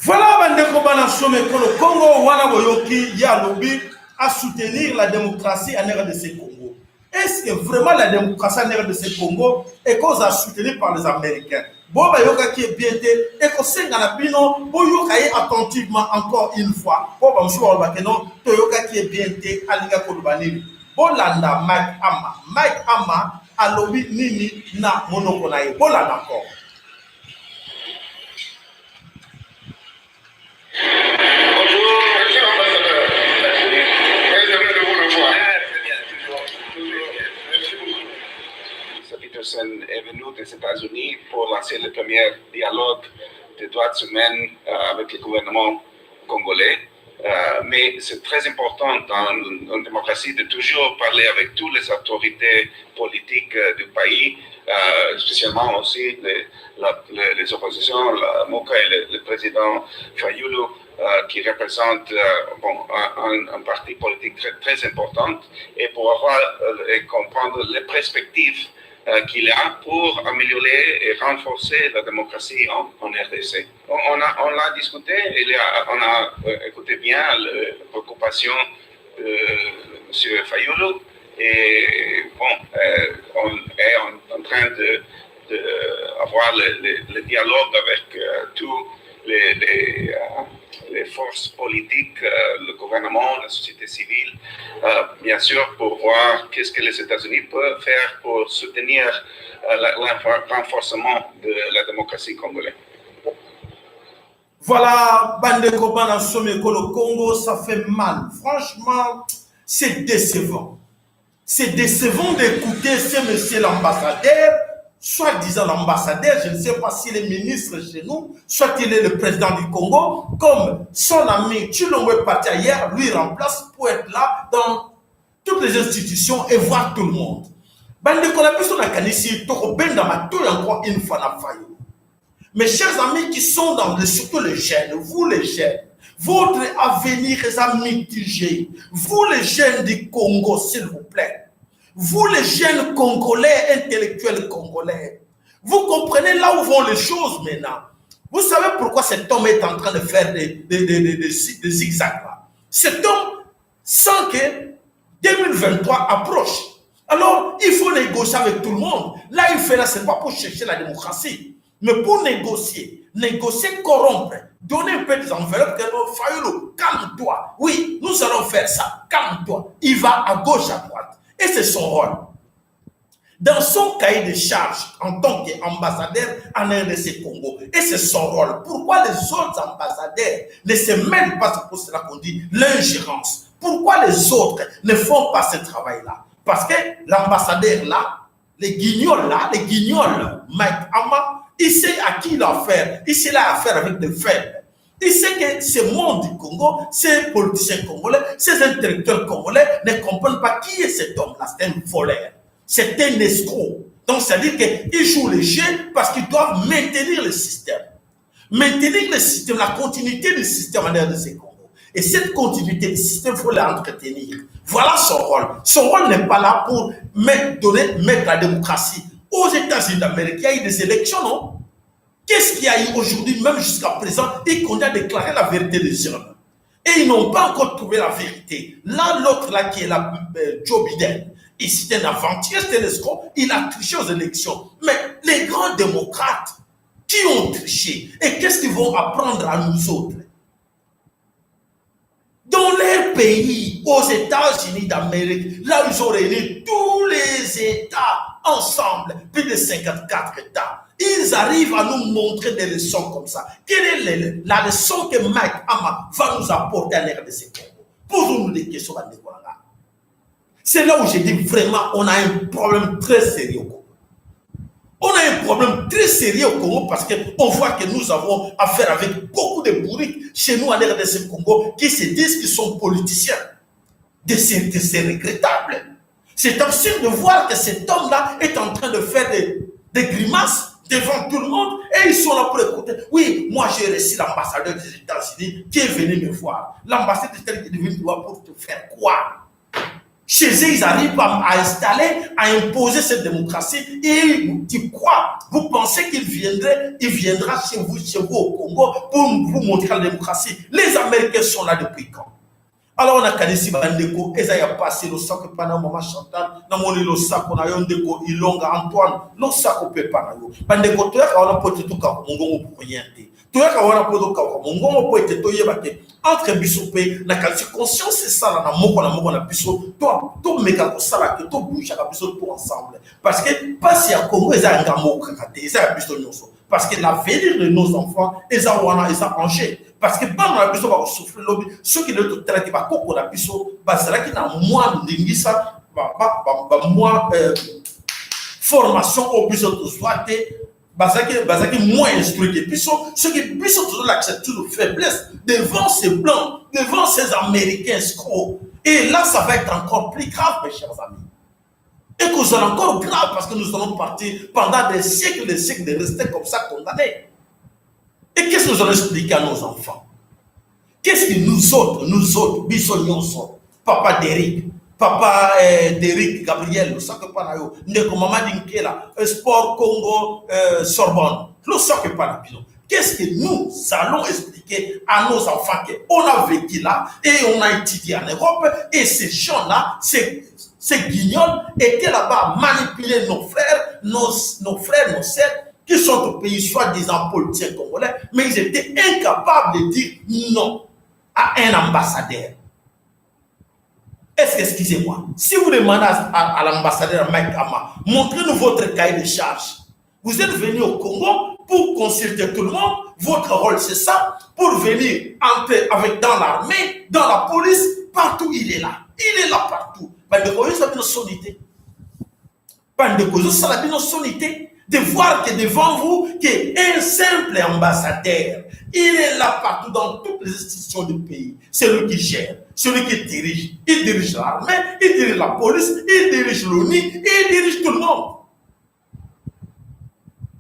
Speaker 1: Voilà, bandeko banasio mekolo Congo, wana boyoki ya lobby à soutenir la démocratie en RDC Congo. Est-ce que vraiment la démocratie en RDC Congo est cause à soutenir par les Américains? Bon, bah, yoka qui est bien té, et qu'on sait dans la bino, bon, yoka est attentivement encore une fois. Bon, bah, monsieur, on va que non, to yoka qui est bien té, aliga kolubani. Bon, landa, Mike Ama, alobi nini, na monokonaye. Bon, landa encore.
Speaker 6: Peterson est venu des États-Unis pour lancer le premier dialogue des droits humains avec le gouvernement congolais. Mais c'est très important dans une démocratie de toujours parler avec toutes les autorités politiques du pays, spécialement aussi les oppositions, la MOCA et le président Fayulu, qui représente un parti politique très important, et pour avoir et comprendre les perspectives qu'il y a pour améliorer et renforcer la démocratie en RDC. On l'a discuté, on a écouté bien les préoccupations de M. Fayulu, et on est en train d'avoir le dialogue avec tous les forces politiques, le gouvernement, la société civile, bien sûr, pour voir qu'est-ce que les États-Unis peuvent faire pour soutenir le renforcement de la démocratie congolaise.
Speaker 1: Voilà, bande Kobana Someko, le Congo, ça fait mal. Franchement, c'est décevant. C'est décevant d'écouter ce monsieur l'ambassadeur, soi-disant l'ambassadeur, je ne sais pas s'il est ministre chez nous, soit il est le président du Congo, comme son ami Tshilombo Patia hier, lui remplace pour être là dans toutes les institutions et voir tout le monde. Une fois mes chers amis qui sont surtout les jeunes, vous les jeunes, votre avenir est mitigé. Vous les jeunes du Congo, s'il vous plaît. Vous les jeunes Congolais, intellectuels Congolais, vous comprenez là où vont les choses maintenant. Vous savez pourquoi cet homme est en train de faire des zigzags là. Cet homme sent que 2023 approche. Alors, il faut négocier avec tout le monde. Là, il fait là, ce n'est pas pour chercher la démocratie, mais pour négocier, corrompre, donner un peu des enveloppes, Fayulu, calme-toi. Oui, nous allons faire ça, calme-toi. Il va à gauche, à droite. Et c'est son rôle. Dans son cahier de charges en tant qu'ambassadeur en RDC Congo, et c'est son rôle. Pourquoi les autres ambassadeurs ne se mêlent pas, c'est pour cela qu'on dit l'ingérence? Pourquoi les autres ne font pas ce travail-là? Parce que l'ambassadeur là, les guignols, Mike Ama, il sait à qui il a affaire. Il sait là affaire avec des faibles. Il sait que ce monde du Congo, ces politiciens congolais, ces intellectuels congolais ne comprennent pas qui est cet homme-là. C'est un voleur. C'est un escroc. Donc, ça veut dire qu'ils jouent les jeux parce qu'ils doivent maintenir le système. Maintenir le système, la continuité du système en RDC Congo. Et cette continuité du système, il faut l'entretenir. Voilà son rôle. Son rôle n'est pas là pour mettre la démocratie. Aux États-Unis d'Amérique, il y a eu des élections, non? Qu'est-ce qu'il y a eu aujourd'hui, même jusqu'à présent, et qu'on a déclaré la vérité des hommes? Et ils n'ont pas encore trouvé la vérité. Là, l'autre, là, qui est là, Joe Biden, c'était un aventurier, c'était l'escroc, il a triché aux élections. Mais les grands démocrates qui ont triché, et qu'est-ce qu'ils vont apprendre à nous autres? Dans leur pays, aux États-Unis d'Amérique, là où ils ont réuni tous les États ensemble, plus de 54 États, ils arrivent à nous montrer des leçons comme ça. Quelle est la leçon que Mike Ama va nous apporter à l'RDC Congo? Posons-nous des questions à Nicolas. C'est là où j'ai dit vraiment, on a un problème très sérieux au Congo. On a un problème très sérieux au Congo parce qu'on voit que nous avons affaire avec beaucoup de bourriques chez nous à l'RDC Congo qui se disent qu'ils sont politiciens. C'est regrettable. C'est absurde de voir que cet homme-là est en train de faire des grimaces devant tout le monde et ils sont là pour écouter. Oui, moi j'ai reçu l'ambassadeur des États-Unis qui est venu me voir. L'ambassadeur des États-Unis est venu me voir pour te faire quoi? Chez eux, ils arrivent à installer, à imposer cette démocratie. Et tu crois, vous pensez qu'il viendra chez vous au Congo pour vous montrer la démocratie. Les Américains sont là depuis quand? Alors on a kanisi bandeko eza ya passé le sac pana maman Chantal na moni le sac on a yondeko Ilonga Antoine le sac pe pana yo bandeko to ya on a pote to ka mongongo pour rien te to ya ka on a pote ka mongongo po ete to yeba ke entre biso pe na kanisi conscience c'est ça na moko na biso to meka ko sala ke to bouger ka biso pour ensemble parce que passe ya Congo eza ngamo kakate eza biso nyonso parce que l'avenir de nos enfants eza wana eza enjeu. Parce que quand on a besoin de souffrir, ceux qui ne sont pas là, on a besoin de moins de moins formation au besoin de soi, moins instruit. Puis ceux qui ont toujours l'accepter de faiblesse devant ces blancs, devant ces Américains escrocs. Et là, ça va être encore plus grave, mes chers amis. Et que c'est encore grave parce que nous allons partir pendant des siècles de rester comme ça condamnés. Et qu'est-ce que nous allons expliquer à nos enfants? Qu'est-ce que nous autres, Bissonyonso, papa d'Eric, Gabriel, le sac pas nayo, Ndeko Mama Dinkela, Sport Congo, Sorbonne, le sac pas nayo. Qu'est-ce que nous allons expliquer à nos enfants qu'on a vécu là et on a étudié en Europe et ces gens-là, ces guignols étaient là-bas à manipuler nos frères, nos sœurs, qui sont au pays soi-disant politiciens congolais, mais ils étaient incapables de dire non à un ambassadeur. Est-ce que, excusez-moi, si vous demandez à l'ambassadeur Mike Ama, montrez-nous votre cahier de charge. Vous êtes venu au Congo pour consulter tout le monde. Votre rôle, c'est ça, pour venir entrer dans l'armée, dans la police, partout il est là. Il est là partout. De voir que devant vous, qu'un simple ambassadeur, il est là partout dans toutes les institutions du pays. C'est lui qui gère, celui qui dirige. Il dirige l'armée, il dirige la police, il dirige l'ONU, il dirige tout le monde.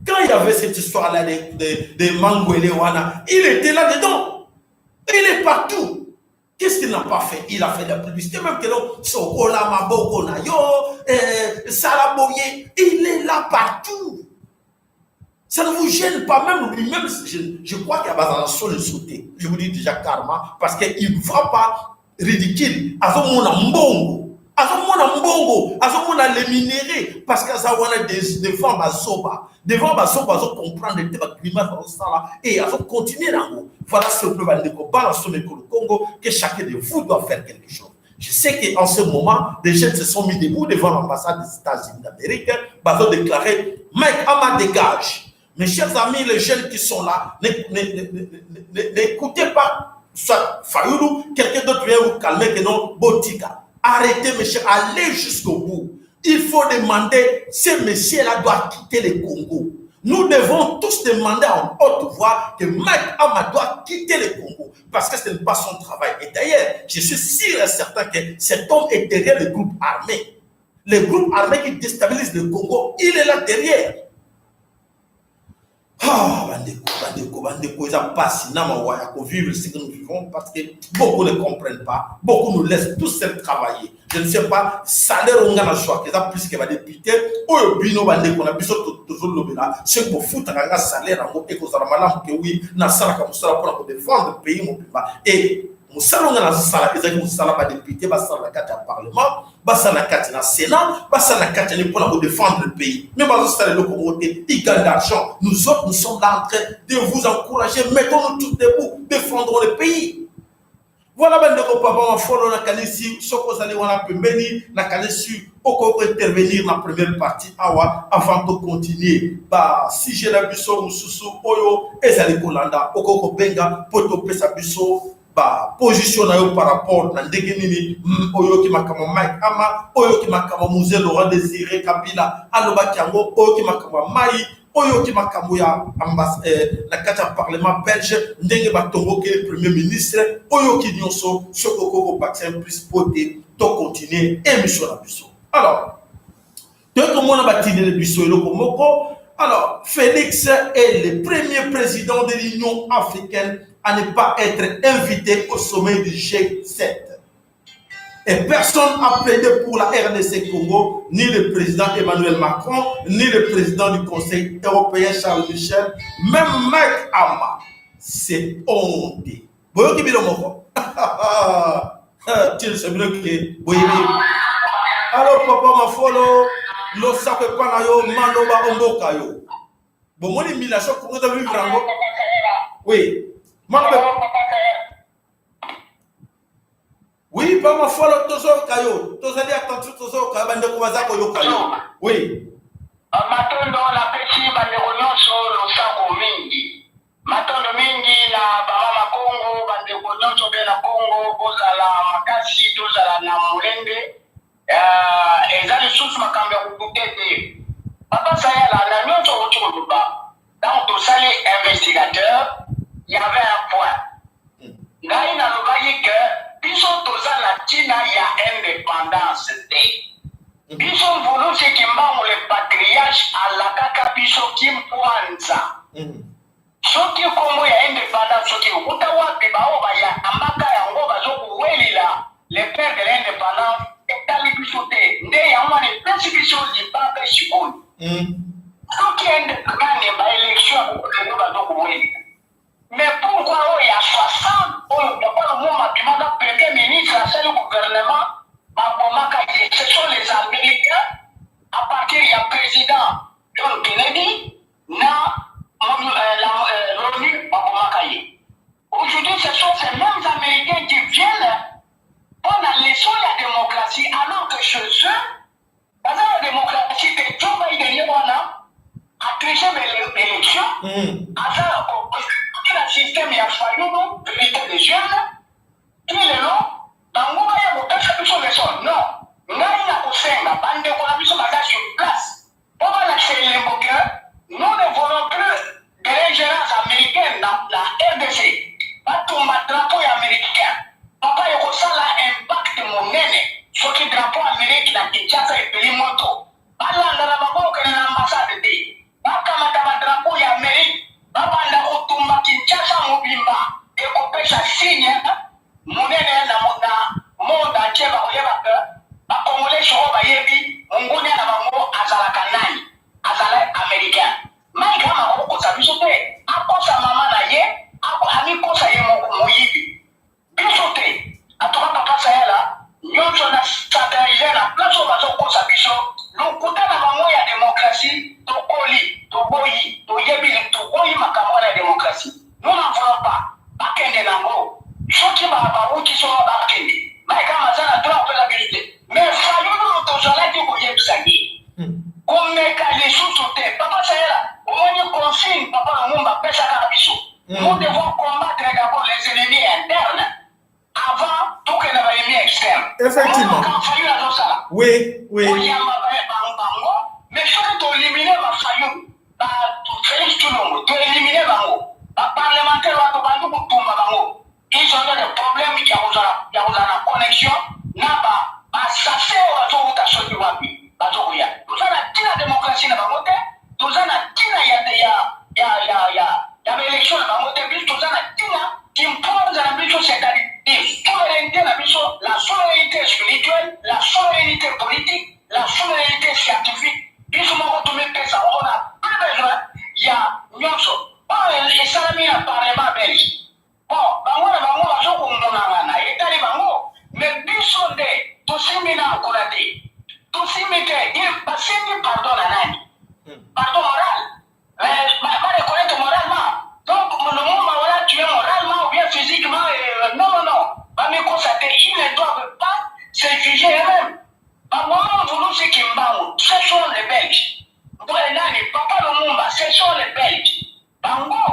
Speaker 1: Quand il y avait cette histoire-là de Mangwele Wana, il était là-dedans. Il est partout. Qu'est-ce qu'il n'a pas fait? Il a fait de la publicité, même que l'on Sokola Maboko Nayo, Salaboye, il est là partout. Ça ne vous gêne pas, même lui-même, je crois qu'il y a besoin de solliciter. Je vous dis déjà karma, parce qu'il ne fera pas ridicule. Azomona Mbongo, Azomona les minéraux, parce qu'Azawana des femmes à Soba. Devant Basoba, ils comprendre le climat dans ce là et ils vont continuer là haut. Voilà ce que le Congo, que chacun de vous doit faire quelque chose. Je sais qu'en ce moment, des jeunes se sont mis debout devant l'ambassade des États-Unis d'Amérique. Ils ont déclaré Mike Ama dégage. Mes chers amis, les jeunes qui sont là, n'écoutez pas soit Fayoulou, quelqu'un d'autre vient vous calmer que non, Botika. Arrêtez, mes chers, allez jusqu'au bout. Il faut demander, ce monsieur-là doit quitter le Congo. Nous devons tous demander en haute voix que Mike Ama doit quitter le Congo. Parce que ce n'est pas son travail. Et d'ailleurs, je suis sûr et certain que cet homme est derrière le groupe armé. Le groupe armé qui déstabilise le Congo, il est là derrière. Ah, bandeko, ils ont passé pour vivre ce que nous vivons parce que beaucoup ne comprennent pas, beaucoup nous laissent tous seuls travailler. Je ne sais pas, salaire on a choix, qu'ils ont plus que va député, ou bino bandeko, on a besoin de toujours le là, c'est pour foutre un salaire en et que ça va que oui, na sala comme ça pour défendre le pays, mon pays. Et Moussala on a sala, ils ont Moussala pas député, bah ça la carte à parlement, bah ça la carte à Sénat, bah ça la carte pour défendre le pays. Mais bah ça le communauté, ils gagnent d'argent. Nous autres, nous sommes là en train de vous encourager, mettons-nous tous debout, défendons le pays. Voilà ben de papa, ma follow na kanisi, soko zali wana pembeni, na kanisi, oko intervenir dans la première partie awa avant de continuer. Bah si j'ai la biso mususu oyo ezali kolanda, oko benga poto pesa biso. Ba position par rapport à ndenge oyo ki makama Mike Ama oyo ki makama Musée Laurent Désiré Kabila aloba kiango oyo ki makama Mai oyo ki makamo ya la kata parlement belge ndenge batongo ke premier ministre oyo ki nyonso sokoko vaccin plus poté to continuer émission la biso. Alors comment on va tirer le biso eloko moko. Alors Félix est le premier président de l'Union africaine à ne pas être invité au sommet du G7. Et personne n'a plaidé pour la RDC Congo, ni le président Emmanuel Macron, ni le président du Conseil européen Charles Michel, même Mike Ama. C'est honte. Til c'est bloqué. Oui, oui. Alors, papa, ma follow, lo sape pana yo, mano ba omboka yo. Bon, moi, les milations, pour vous avez vu vraiment. Oui. Oui, pas ma follow, tozo kayo. Tozo di attention, tozo kayo, bande kuwaza ko yo kayo. Oui.
Speaker 7: Matondo la pesi bandeko nyonso losako mingi. Matondo mingi na bamama Congo, bandeko nyonso be na Congo, bozala makasi, tozala na molende. Eza lisusu makambo ya kokutete. Papa Sayala na nyonso okoloba. Donc tosali investigateur, il y avait un point. Ngai nalobaki que biso tozala ntina ya indépendance te. Biso mvulu sikimbangu le patriarche alakaka biso kimpwanza. Soki kombo ya indépendance soki ukuta wapi bao baya ambaka yango bazokuwelila le père de l'indépendance etali biso te. Nde yango ne pesi biso libabe shikoni. Soki indépendance ba élection ukuta bazokuwelila. Mais pourquoi il y a 60 le premier ministre, le gouvernement, ce sont les Américains, à partir du président John Kennedy, l'ONU, aujourd'hui, ce sont ces mêmes Américains qui viennent pour la leçon de la démocratie, alors que chez eux, dans la démocratie, Joe Biden a triché l'élection, le système ya fayulu vérité des jeunes qui le long bango ya motaka biso leçon non ngai na kusenga bande ko na biso baza sur place pour la célébrer que nous ne voulons plus de l'ingérence américaine dans la RDC pas tout ma drapeau américain papa yoko sala impact monene sur le drapeau américain na Kinshasa et pays moto balanda na bango que na ambassade de bakamata drapeau ya Amérique babanda otumba Kinshasa mobimba ekopesa signe monene na monde entier bakoyeba ke bakongole soko bayebi mongoni na bango azalaka nani azala américain mai kama kokosa biso te akosa mama na ye amikosa ye moyibi biso te atoka papa Sayala nyonso na satellite na plaso bazokosa biso lokuta na bango ya démocratie tokoli toboyi toyebi toboyi makambo ya démocratie nous n'en voulons pas bakende nango soki bauti solo bakende mai kama zana droit de la vérité mais fayulu tozalaki koyebisa ye komeka lisusu te papa Sayala omoni consigne papa Lumumba pesaka biso nous devons combattre d'abord les ennemis internes avant tout que les ennemis externes.
Speaker 1: Effectivement. Oui, oui.
Speaker 7: Mais il faut que tu élimines ma famille. Félix Toulon, tu élimines Bango. Les parlementaires, ils ont des problèmes qui ont la connexion. Ça fait la démocratie dans le côté. Nous avons l'élection dans le côté. Nous avons qui impose la mission, c'est-à-dire la souveraineté spirituelle, la souveraineté politique, la souveraineté scientifique. On a plus besoin, il y a Nyonso. Et ça a mis un parlement belge. Bon, mais bisonde, tout ce qui est encore à dire, tout ce qui est pardon à Nani. Pardon moral. Pas reconnaître moralement. Donc, le moment où tu es moralement ou bien physiquement, non. Mais constater, ils ne doivent pas se juger eux-mêmes. Par moment, vous savez qui m'ont, ce sont les Belges. Papa Lumumba, ce sont les Belges. Bango,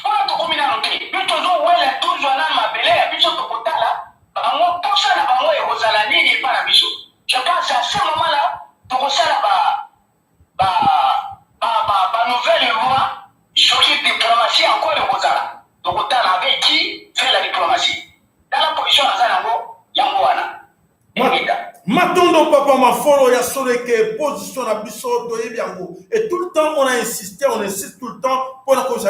Speaker 7: pour la communauté, nous toujours, ouais, les tous journaux m'appelaient, à Biso Tokotala, Bango, pour ça, la Bango et Rosalani n'est pas la Biso. Je pense à ce moment-là, pour ça, la nouvelle loi, sur qui diplomatie encore le Rosala. Donc, on avec qui fait la diplomatie. Dans la position de Zanango, Yangoana.
Speaker 1: Matondo papa ma follow ya soleke position na biso toyebi yango. Et tout le temps on insiste tout le temps pour la cause que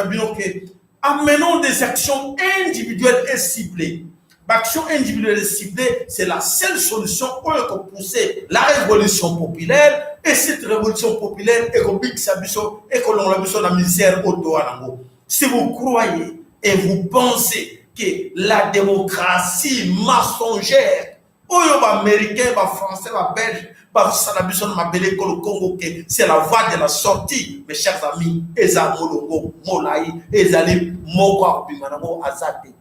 Speaker 1: amenons des actions individuelles et ciblées. L'action individuelle et ciblée, c'est la seule solution pour pousser la révolution populaire. Et cette révolution populaire est comme Big Sabiso et que l'on a besoin de la misère au Doanango. Si vous croyez et vous pensez que la démocratie mensongère, oyo ba américain, ba français, ba belge, ba salabison ma belé Congo, que c'est la voie de la sortie, mes chers amis. Eza molongo, molai, ezali moko bimanamo azate.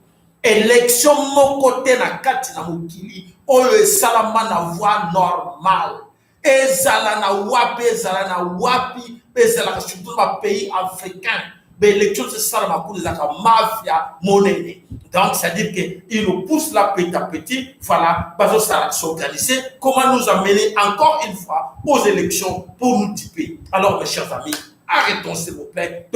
Speaker 1: Élection mon côté na kati na mokili, oyo esalama na voie normale. Ezala na wapi, ezala na wapi, ezala surtout dans pays africains. L'élection c'est ça la mafia monnaie. Donc c'est-à-dire qu'il nous pousse là petit à petit, voilà, ça s'organiser. Comment nous amener encore une fois aux élections pour nous typer. Alors mes chers amis, arrêtons s'il vous plaît.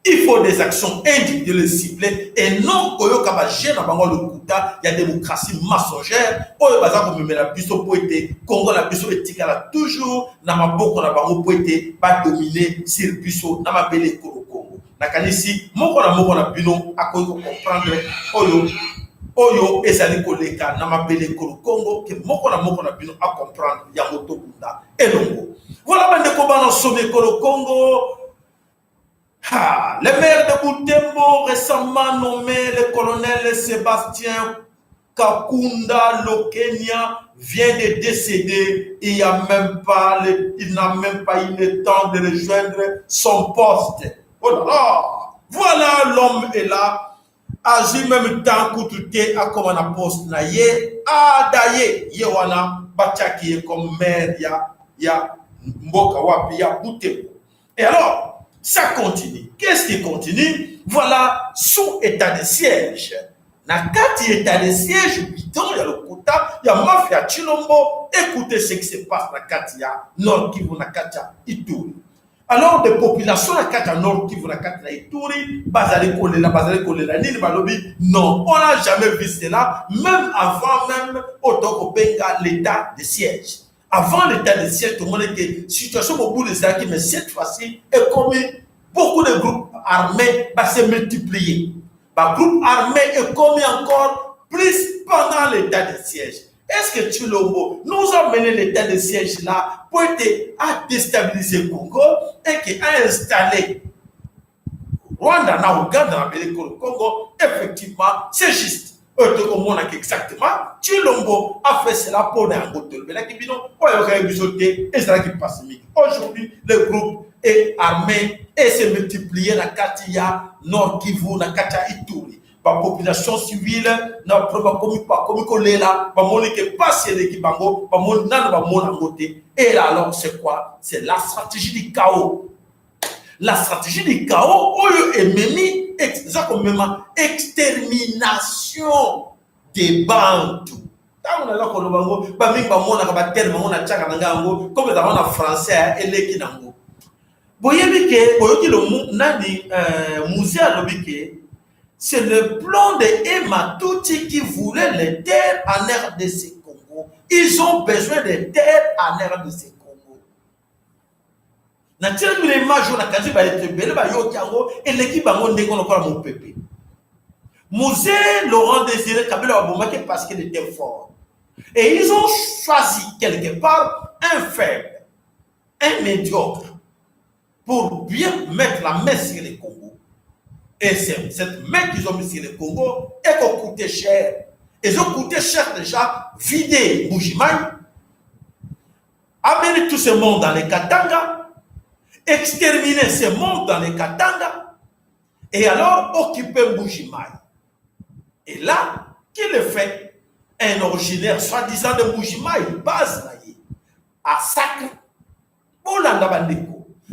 Speaker 1: Il faut des actions individuelles ciblées et non koyo kaba jeune bango le kuta il y a démocratie mensongère oyo baza ko memela biso po ete Congo la biso etikala toujours na maboko na bango po ete ba dominer sur biso na mabele Congo na kanisi moko na bino akoyi ko comprendre oyo ezali koleka na mabele Congo ke moko na bino a comprendre ya moto bunda elongo voilà bande ko bana sommet Congo. Le maire de Butembo, récemment nommé le colonel Sébastien Kakunda Lokenya, vient de décéder. Il n'a même pas eu le temps de rejoindre son poste. Oh là là! Voilà, l'homme est là. Agi même temps que a comme un poste na ye. Daye, yewana, bachaki comme maire ya Mboka Wapi, ya Butembo. Et alors, ça continue. Qu'est-ce qui continue? Voilà, sous état de siège. Na kati état de siège, bidon, il y a le kota, il y a mafia Chilombo. Écoutez ce qui se passe na kati ya Nord Kivu na kati ya Ituri. Alors, des populations na kati ya Nord Kivu na kati ya Ituri, bazali kolela, nini balobi, non, on n'a jamais vu cela, même avant Otoko Benga, l'état de siège. Avant l'état de siège, tout le monde était situation au bout des années, mais cette fois-ci, est comme beaucoup de groupes armés se multiplier. Les groupes armés est commis encore plus pendant l'état de siège. Est-ce que Chilombo nous a mené l'état de siège là pour être à déstabiliser le Congo et qui a installé Rwanda, na Ouganda, dans le Congo? Effectivement, c'est juste. Exactement, Chilombo a fait cela pour aujourd'hui, le groupe est armé et s'est multiplié dans Katia, Nord Kivu, dans Katia Ituri. La population civile n'a pas commis choléra, et là, alors, c'est quoi? C'est la stratégie du chaos. La stratégie du chaos, est menée exactement extermination des Bantu. Comme français et c'est le plan de Ematuti qui voulait les terres en RDC Congo. Ils ont besoin de terres en RDC Congo. Naturellement, les majors na kazi ba etebele ba yo kiango et l'équipe bango ndeko na kola mon pépé. Mosé Laurent Désiré Kabila Wabomake parce qu'il était fort. Et ils ont choisi quelque part un faible, un médiocre pour bien mettre la main sur le Congo. Et c'est cette main qu'ils ont mis sur le Congo et qu'on coûtait cher. Ils ont coûté cher déjà, vider Mbujimayi, amener tout ce monde dans les Katanga, exterminer ce monde dans les Katanga, et alors occuper Mbujimayi. Et là, qui le fait? Un originaire, soi-disant de Mbujimayi, base à sacre.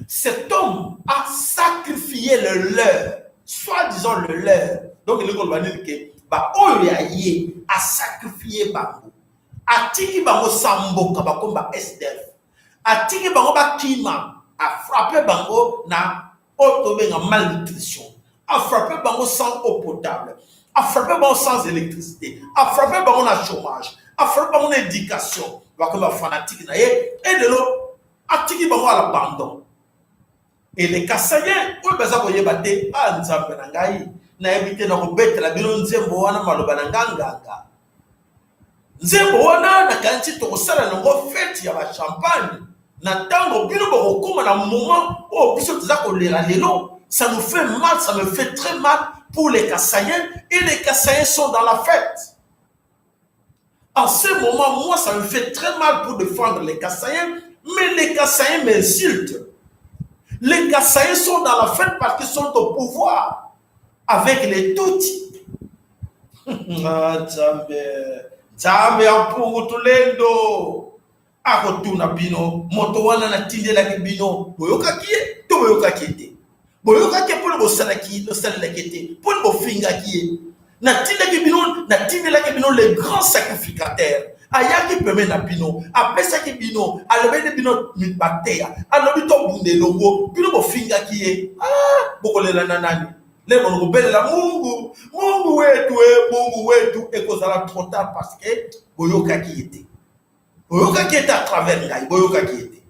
Speaker 1: Cet homme a sacrifié le leur, soi-disant le leur. Donc, il va dire que a sacrifié Bango. A tiki Bango Sambo, Kabakomba SDF. A tiki Bango Bakima, a frappé Bango na autobé en malnutrition. A frappé Bango sans eau potable. A frappé Bango sans électricité. A frappé Bango na chômage. A frappé Bango na éducation. Bakoma fanatique na ye. Et de l'eau, a tiki Bango à l'abandon. Et les Kassaïens, où ils ont battu, ah, nous avons fait na évité na kobeta la bino nzembo wana maloba na nganga. Nzembo wana na kanti to sala ngo fête ya ba champagne. Na tango bino bokoma na moment o biso tza ko lera lelo Ça nous fait mal, ça me fait très mal pour les Kassaïens. Et les Kassaïens sont dans la fête. En ce moment, moi, ça me fait très mal pour défendre les Kassaïens, mais les Kassaïens m'insultent. Les Kassaïens sont dans la fête parce qu'ils sont au pouvoir avec les Tutsis. Jambe ampungu tulendo akotuna bino moto wana na tindela ki bino boyoka kie to boyoka kete boyoka ke pour bo salaki no salaki kete pour bo finga kie na tindela ki bino les grands sacrificateurs ayaki peme na bino apesa ki bino alobede bino mitbateya alobi to bunde longo bino bo finga kie bokolela nanani les gens belela Mungu wetu ekozala trop tard parce que boyoka ki était à travers ngai boyoka ki était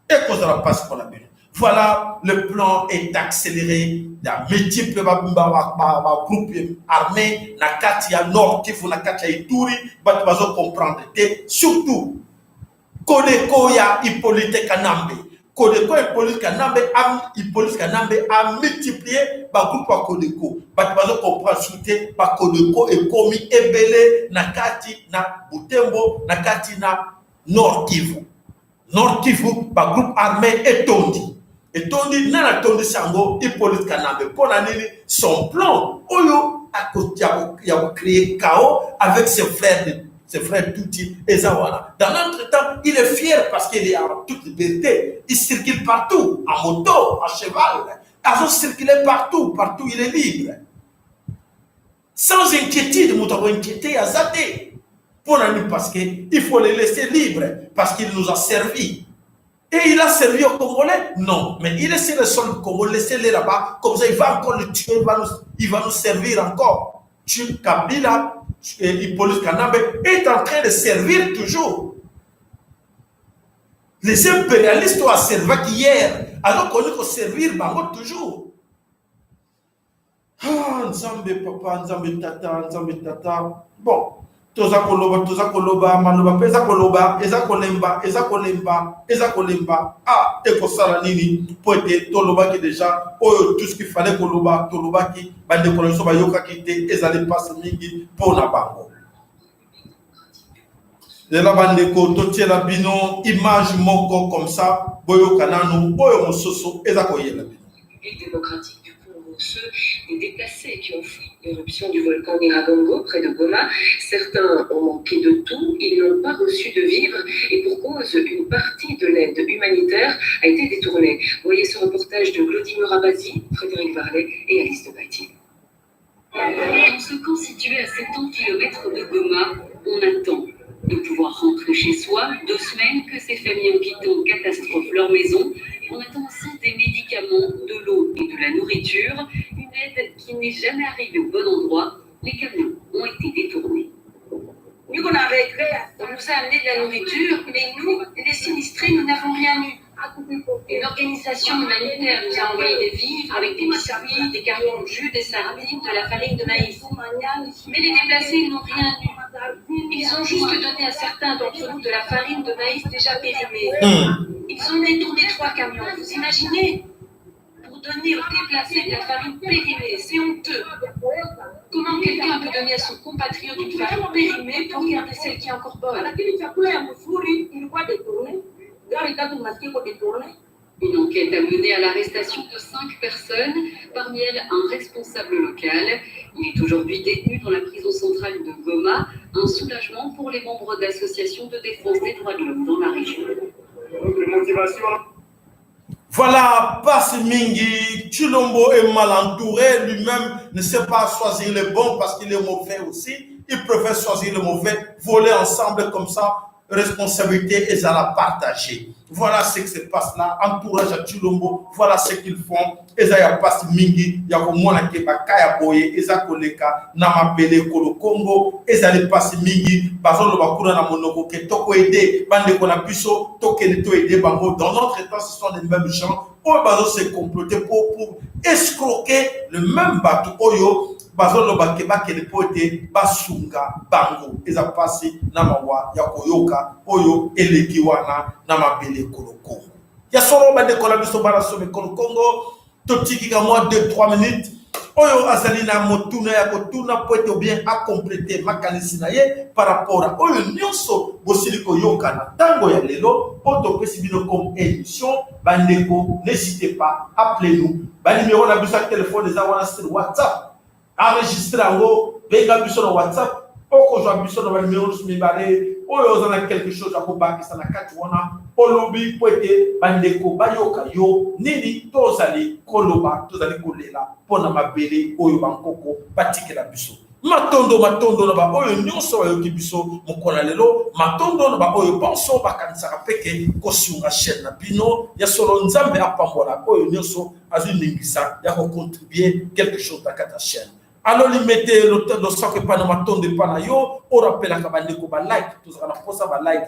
Speaker 1: ekozala passe pour la bino. Voilà, le plan est accéléré da multiple groupe armé na kati ya Nord Kivu na kati ya Ituri batu bazo comprendre te surtout Kodeko ya Hippolyte Kanambe. Kodeko Hippolyte Kanambe a multiplié le groupe à Kodeko. Bato comprendre souté ba Kodeko et komi ebele na kati na Butembo na kati na Nord Kivu. Nord Kivu ba groupe armé etondi. Etondi na tondi sango Hippolyte Kanambe pour son plan oyo a créé chaos avec ses frères Tutsi et Zawara. Dans l'entretemps, il est fier parce qu'il est en toute liberté. Il circule partout, en moto, en cheval. Il circule partout il est libre. Sans inquiétude, nous avons inquiété à Zate. Parce qu'il faut les laisser libres, parce qu'il nous a servi. Et il a servi aux Congolais? Non, mais il est le sol Congolais, laissez-les là-bas, comme ça il va encore le tuer, il va nous servir encore. Kabila, Hippolyte Kanambe est en train de servir toujours. Les impérialistes ont servi qu'hier, alors qu'on peut servir toujours. Nzambe papa, Nzambe tata. Bon, toza koloba, maloba, eza kolemba. Eko sala nini, poete, toloba ki déjà, tout ce qu'il fallait koloba ki, bande koloso ba yoka kite, ezale passe mingi, pona bango. De la bande ko, totie la bino, image moko comme ça, boyo kananu, boyo mososo, ezako yela bino.
Speaker 8: Démocratique. Ceux des déplacés qui ont fui l'éruption du volcan Nyiragongo près de Goma. Certains ont manqué de tout, ils n'ont pas reçu de vivres et pour cause, une partie de l'aide humanitaire a été détournée. Voyez ce reportage de Glody Murabazi, Frédéric Varlet et Alice de Bâti. Dans ce camp situé à 70 km de Goma, on attend de pouvoir rentrer chez soi. 2 semaines que ces familles ont quitté en catastrophe leur maison. On attend aussi des médicaments, de l'eau et de la nourriture. Une aide qui n'est jamais arrivée au bon endroit. Les camions ont été détournés. On nous a amené de la nourriture, mais nous, les sinistrés, nous n'avons rien eu. Une organisation humanitaire nous a envoyé des vivres avec des biscuits, des cartons de jus, des sardines, de la farine de maïs. Mais les déplacés n'ont rien eu. Ils ont juste donné à certains d'entre nous de la farine de maïs déjà périmée. Ils ont détourné 3 camions. Vous imaginez? Pour donner aux déplacés de la farine périmée, c'est honteux. Comment quelqu'un peut donner à son compatriote une farine périmée pour garder celle qui est encore bonne? Une enquête a mené à l'arrestation de 5 personnes, parmi elles un responsable local. Il est aujourd'hui détenu dans la prison centrale de Goma. Un soulagement pour les membres d'associations de défense des droits de l'homme dans la région.
Speaker 1: Voilà, Passe Mingi, Chilombo est mal entouré, lui-même ne sait pas choisir le bon parce qu'il est mauvais aussi. Il préfère choisir le mauvais, voler ensemble comme ça. Responsabilité et à la partager. Voilà ce qui se passe là. Entourage à Chilombo, voilà ce qu'ils font. Ezaya Passe Mingi, Yakomona Kebaka Yaboye, Ezakoleka, Namapele Kolo Congo, Ezali Passe Mingi, Bazolo Bakura na Monoko, ke Toko Ede, Bande Konapiso, Tokeneto Ede Bango. Dans notre temps, ce sont les mêmes gens. Oyo Bazo s'est comploté pour escroquer le même bateau Oyo. Bazolo bakeba ke le pote basunga bango eza pasi na mawa ya koyoka oyo elekiwana na mabele koloko ya solo bande kola biso bana sobe Kongo totiki ka moi 2-3 minutes oyo azali na motuna ya kotuna po ete bien à compléter makanisi na ye par rapport à oyo nyonso bosili koyoka na tango ya lelo po topesi bino comme émission bandeko n'hésitez pas appelez-nous numéro na biso ya téléphone eza wana sur WhatsApp enregistré yango benga biso na WhatsApp okozwa biso na numéro mibale oyo ozana quelque chose à kobakisa na kati wana olobi po ete bandeko bayoka yo nini tozali koloba tozali kolela mpona mabele oyo bankoko batikela biso matondo na baoyo nyonso bayoki biso mokolo lelo matondo na baoyo bonso bakanisaka peke kosunga chaîne na bino ya solo nzambe apambola oyo nyonso azwiningisa ya kocontribuer quelque chose na kati ya chaîne. Alors, il mettait le temps de ça que pas de maton de panayo, on rappelle à Kabandeko, like, tout ça, on a pas like,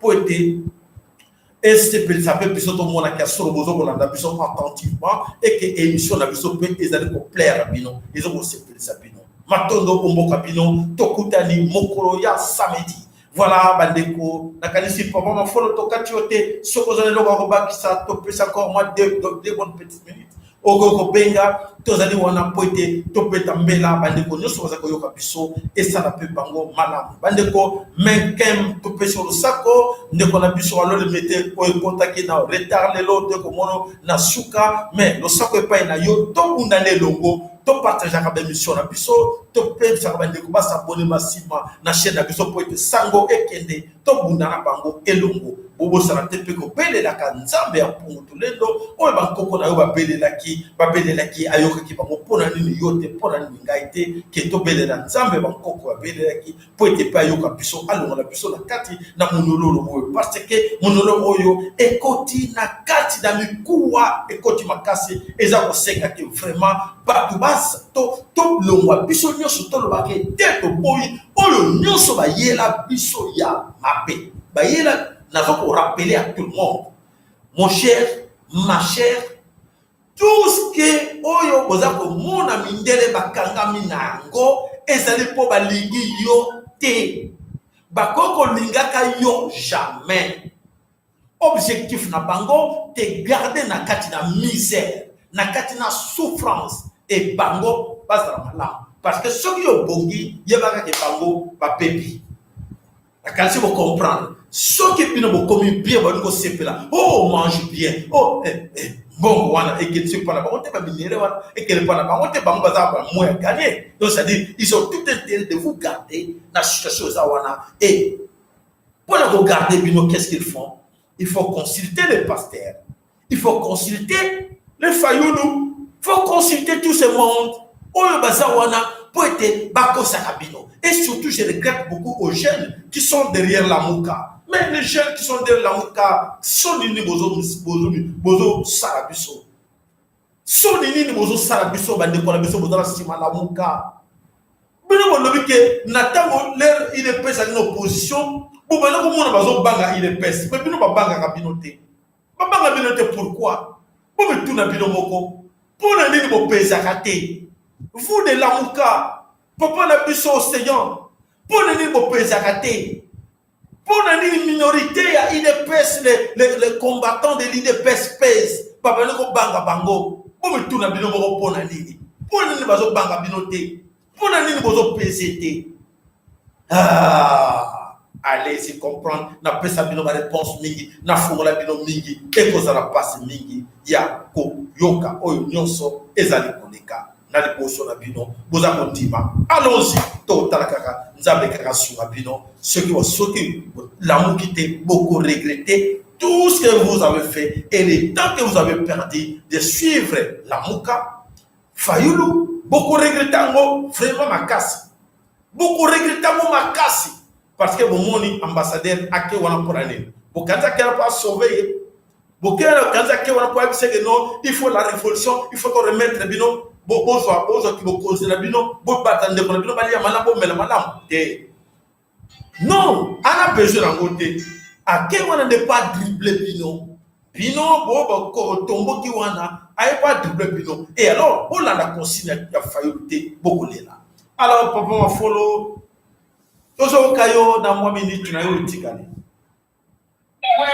Speaker 1: pour être, et c'est ça peut plus au monde qui a sur le besoin, on a besoin attentivement, et que l'émission n'a besoin de les aller pour plaire à Bino, ils ont aussi plus à Bino. Matondo, Ombo Kabino, Tokutani, Mokoroya, samedi. Voilà, Bandeko, la qualité pour moi, faut le tokatiote, ce que vous allez le voir, qui ça, topé encore moins deux bonnes petites minutes. Ogo benga tozali wana poete topeta mbela bandeko nyonso bazako yoka biso esala pe bango malamu bandeko menkem tope sur le sako ndeko na biso alo le mete o contacter na retard lelo de komono na suka mais le sako e pa na yo to bundane longo to partager ka émission na biso to pe sa bandeko ba s'abonner massivement na chaîne na biso poete sango ekende to bundana bango elongo bobo sala tepe ko bele la kanzambe ya pungu tulendo o bankoko na yo ba bele la ki ayoka ki bango pona nini yote pona nini ngaite ke to bele la nzambe bankoko ba bele la ki po ete pa yoka biso alonga na biso na kati na monololo oyo parce que monololo oyo ekoti na kati na mikuwa ekoti makasi eza ko senga ke vraiment batu basa to longwa biso nyonso to lobake te to boyi oyo nyonso ba yela biso ya mabe ba yela n'a pas pour rappeler à tout le monde, mon cher, ma chère, tout ce que oyo bozako mona mindele bakanga minango ezali po balingi yo te bakoko lingaka yo jamais. Objectif na bango te garder na kati na misère, na kati na souffrance et bango bazala malamu parce que ceux qui ont bongi yebaka ke bango ba pepi. La qualité vous comprendre. Ceux qui ont commis bien, vont nous sepela. Oh, mange bien. Oh, bon, voilà. Et qui ne sont pas là-bas, on ne pas minéré, et qui ne sont pas là-bas, on ne pas là-bas, moins gagné. Donc, c'est-à-dire, ils ont tout intérêt de vous garder dans la situation. Et pour vous garder, qu'est-ce qu'ils font? Il faut consulter les pasteurs. Il faut consulter les fayoulous. Il faut consulter tout ce monde. Oh, le bazawana, pour être bako sakabino. Et surtout, je regrette beaucoup aux jeunes qui sont derrière la mouka. Mais les jeunes qui sont derrière la mouka, sont nini bozo sarabiso. Sont nini bozo sarabiso, bande korabiso, bozo la sima la mouka. Bino bolobi ke, natango l'air il est pèse à une opposition, bon ben là comment on bazo banga il est pèse. Mais bino ba banga kabinote. Ba banga kabinote pourquoi? Bon mais tout na bino moko. Pour na nini bo pèse à kate. Vous de la mouka, papa la biso océan, pour ne pas peser à côté, pour ne minorité, il pèse les combattants de l'IDPS pèse, papa ne ko banga bango, pour me tourner bino pour nani, pour ne pas banga binoté, pour ne pas peser. Ah, allez-y comprendre, na pesa bino ma réponse mingi, na fungola bino mingi, et ko za passe mingi, ya ko yoka oyo nyonso ezali koneka. Allons-y, ceux qui ont sauté, l'amour qui était beaucoup regretté, tout ce que vous avez fait et le temps que vous avez perdu de suivre la mouka, Fayoulou, beaucoup regrettant, vraiment ma casse. Beaucoup regrettant ma casse. Parce que mon ambassadeur a été pour l'année. Vous quand n'a pas sauvé, vous quand que non, il faut la révolution, il faut qu'on remette le binom. Non, on a besoin d'un côté. À quel moment ne pas dribbler Bino? Bino, bobo, tombo qui wana, aïe pas dribbler Bino. Et alors, on a la consigne qui a failli beaucoup là. Alors, papa, on follow. Toujours au caillou, dans moi, minute, tu n'as eu le tigane.
Speaker 7: Ouais,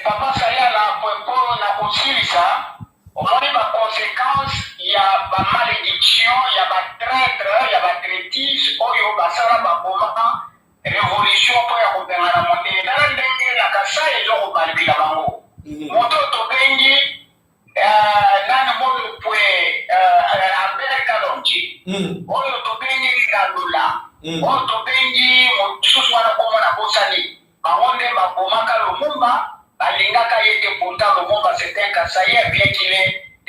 Speaker 7: papa, ça y est, là, pour la consigne, ça. On a les conséquences, il y a la malédiction, il y a la traître, il y a la traitise, il y a la révolution pour la monnaie. Dans le dernier, la cassa, ils ont balbi la bango. Moto Tobengi, nani moto pwe, Albert Kalonji. Oyo Tobengi Kandula. Oyo Tobengi, Mosusu wana komo na bosani. Bangonde babomaka Lumumba. Alingaka yeke pourtant Lumumba c'était un Kasaï bien qu'il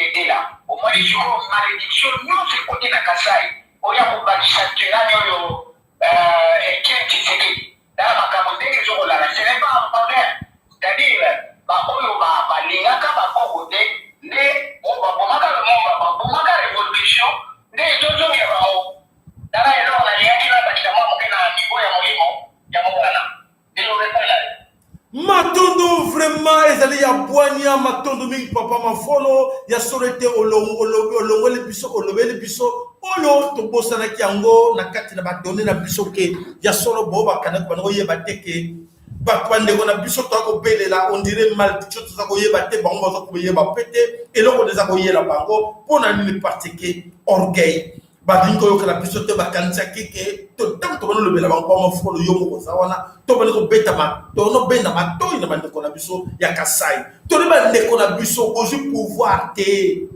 Speaker 7: était là. Au moins les jours malédiction non c'est côté na Kasaï. Oya kubakisha kirani oyo qui c'est dans makambo ndenge zo la ce n'est pas un problème. C'est-à-dire ba oyo ba lingaka ba kokote ne o ba bomaka Lumumba ba bomaka révolution ne zozo ya bao. Dara elo na yaki la bakita mwa mukena nivo ya mulimo ya mwana. Dilo repela.
Speaker 1: Matondo vraiment ezali ya bwania matondo mingi papa mafolo ya sorete olongole biso olobeli biso oyo to bosana kiango na kati na badone na biso ke ya solo boba kana bana oyeba teke batwande ko na biso to ko belela on dirait mal tout ça ko yeba te bango ba ko yeba pete eloko deza ko yela bango pona ni partike orgueil badingo yo kala biso te bakanisa kike to tam to bano lobela bango mafolo yo mo zawana to bano ko beta ma to no benda ma to ina bande ko na biso ya kasai to ne bande ko na biso ozu pouvoir te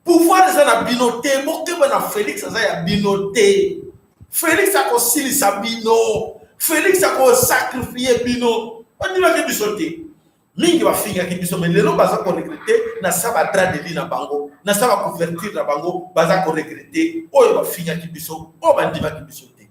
Speaker 1: pouvoir za na binote mo ke bana Félix za ya binote Félix a ko silisa bino Félix a ko sacrifier bino on dit que biso te mingi ba finga ke biso mais lelo baza ko regretter na saba dra de li na bango na saba convertir na bango baza ko regretter oyo ba finga ke biso o ba ndima ke biso te.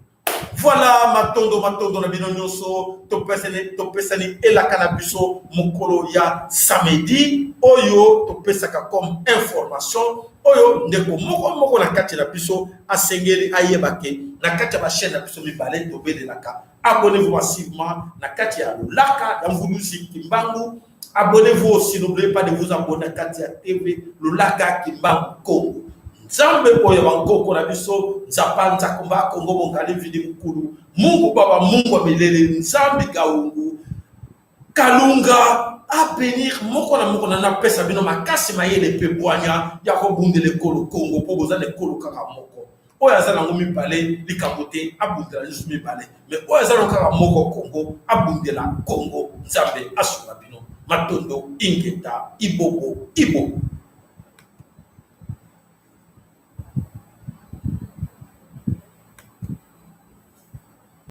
Speaker 1: Voilà matondo na bino nyoso to pesani elaka na biso mokolo ya samedi oyo to pesaka comme information oyo ndeko moko na kati na biso asengeli ayebake na kati ya ba chaîne na biso mibale to belelaka. Abonnez-vous massivement na kati ya Lolaka ya Mvulusi Kimbangu. Abonnez-vous aussi, n'oubliez pas de vous abonner à Katia TV Lolaka Kimbangu Congo. Nzambe oyo bangoko na biso Nzapa Nzakomba Kongo mongale vidi mukulu. Mungu baba Mungu amelele Nzambe Kaungu Kalunga a bénir moko na pesa bino makasi mayele pe bwanya ya ko bundele kolo Congo po bozana kolo kaka moko. Oya zana ngomi balé likabote abundela juste mi balé mais oya zana kaka moko Congo abundela Congo Nzambe asuna bino matondo ingeta ibobo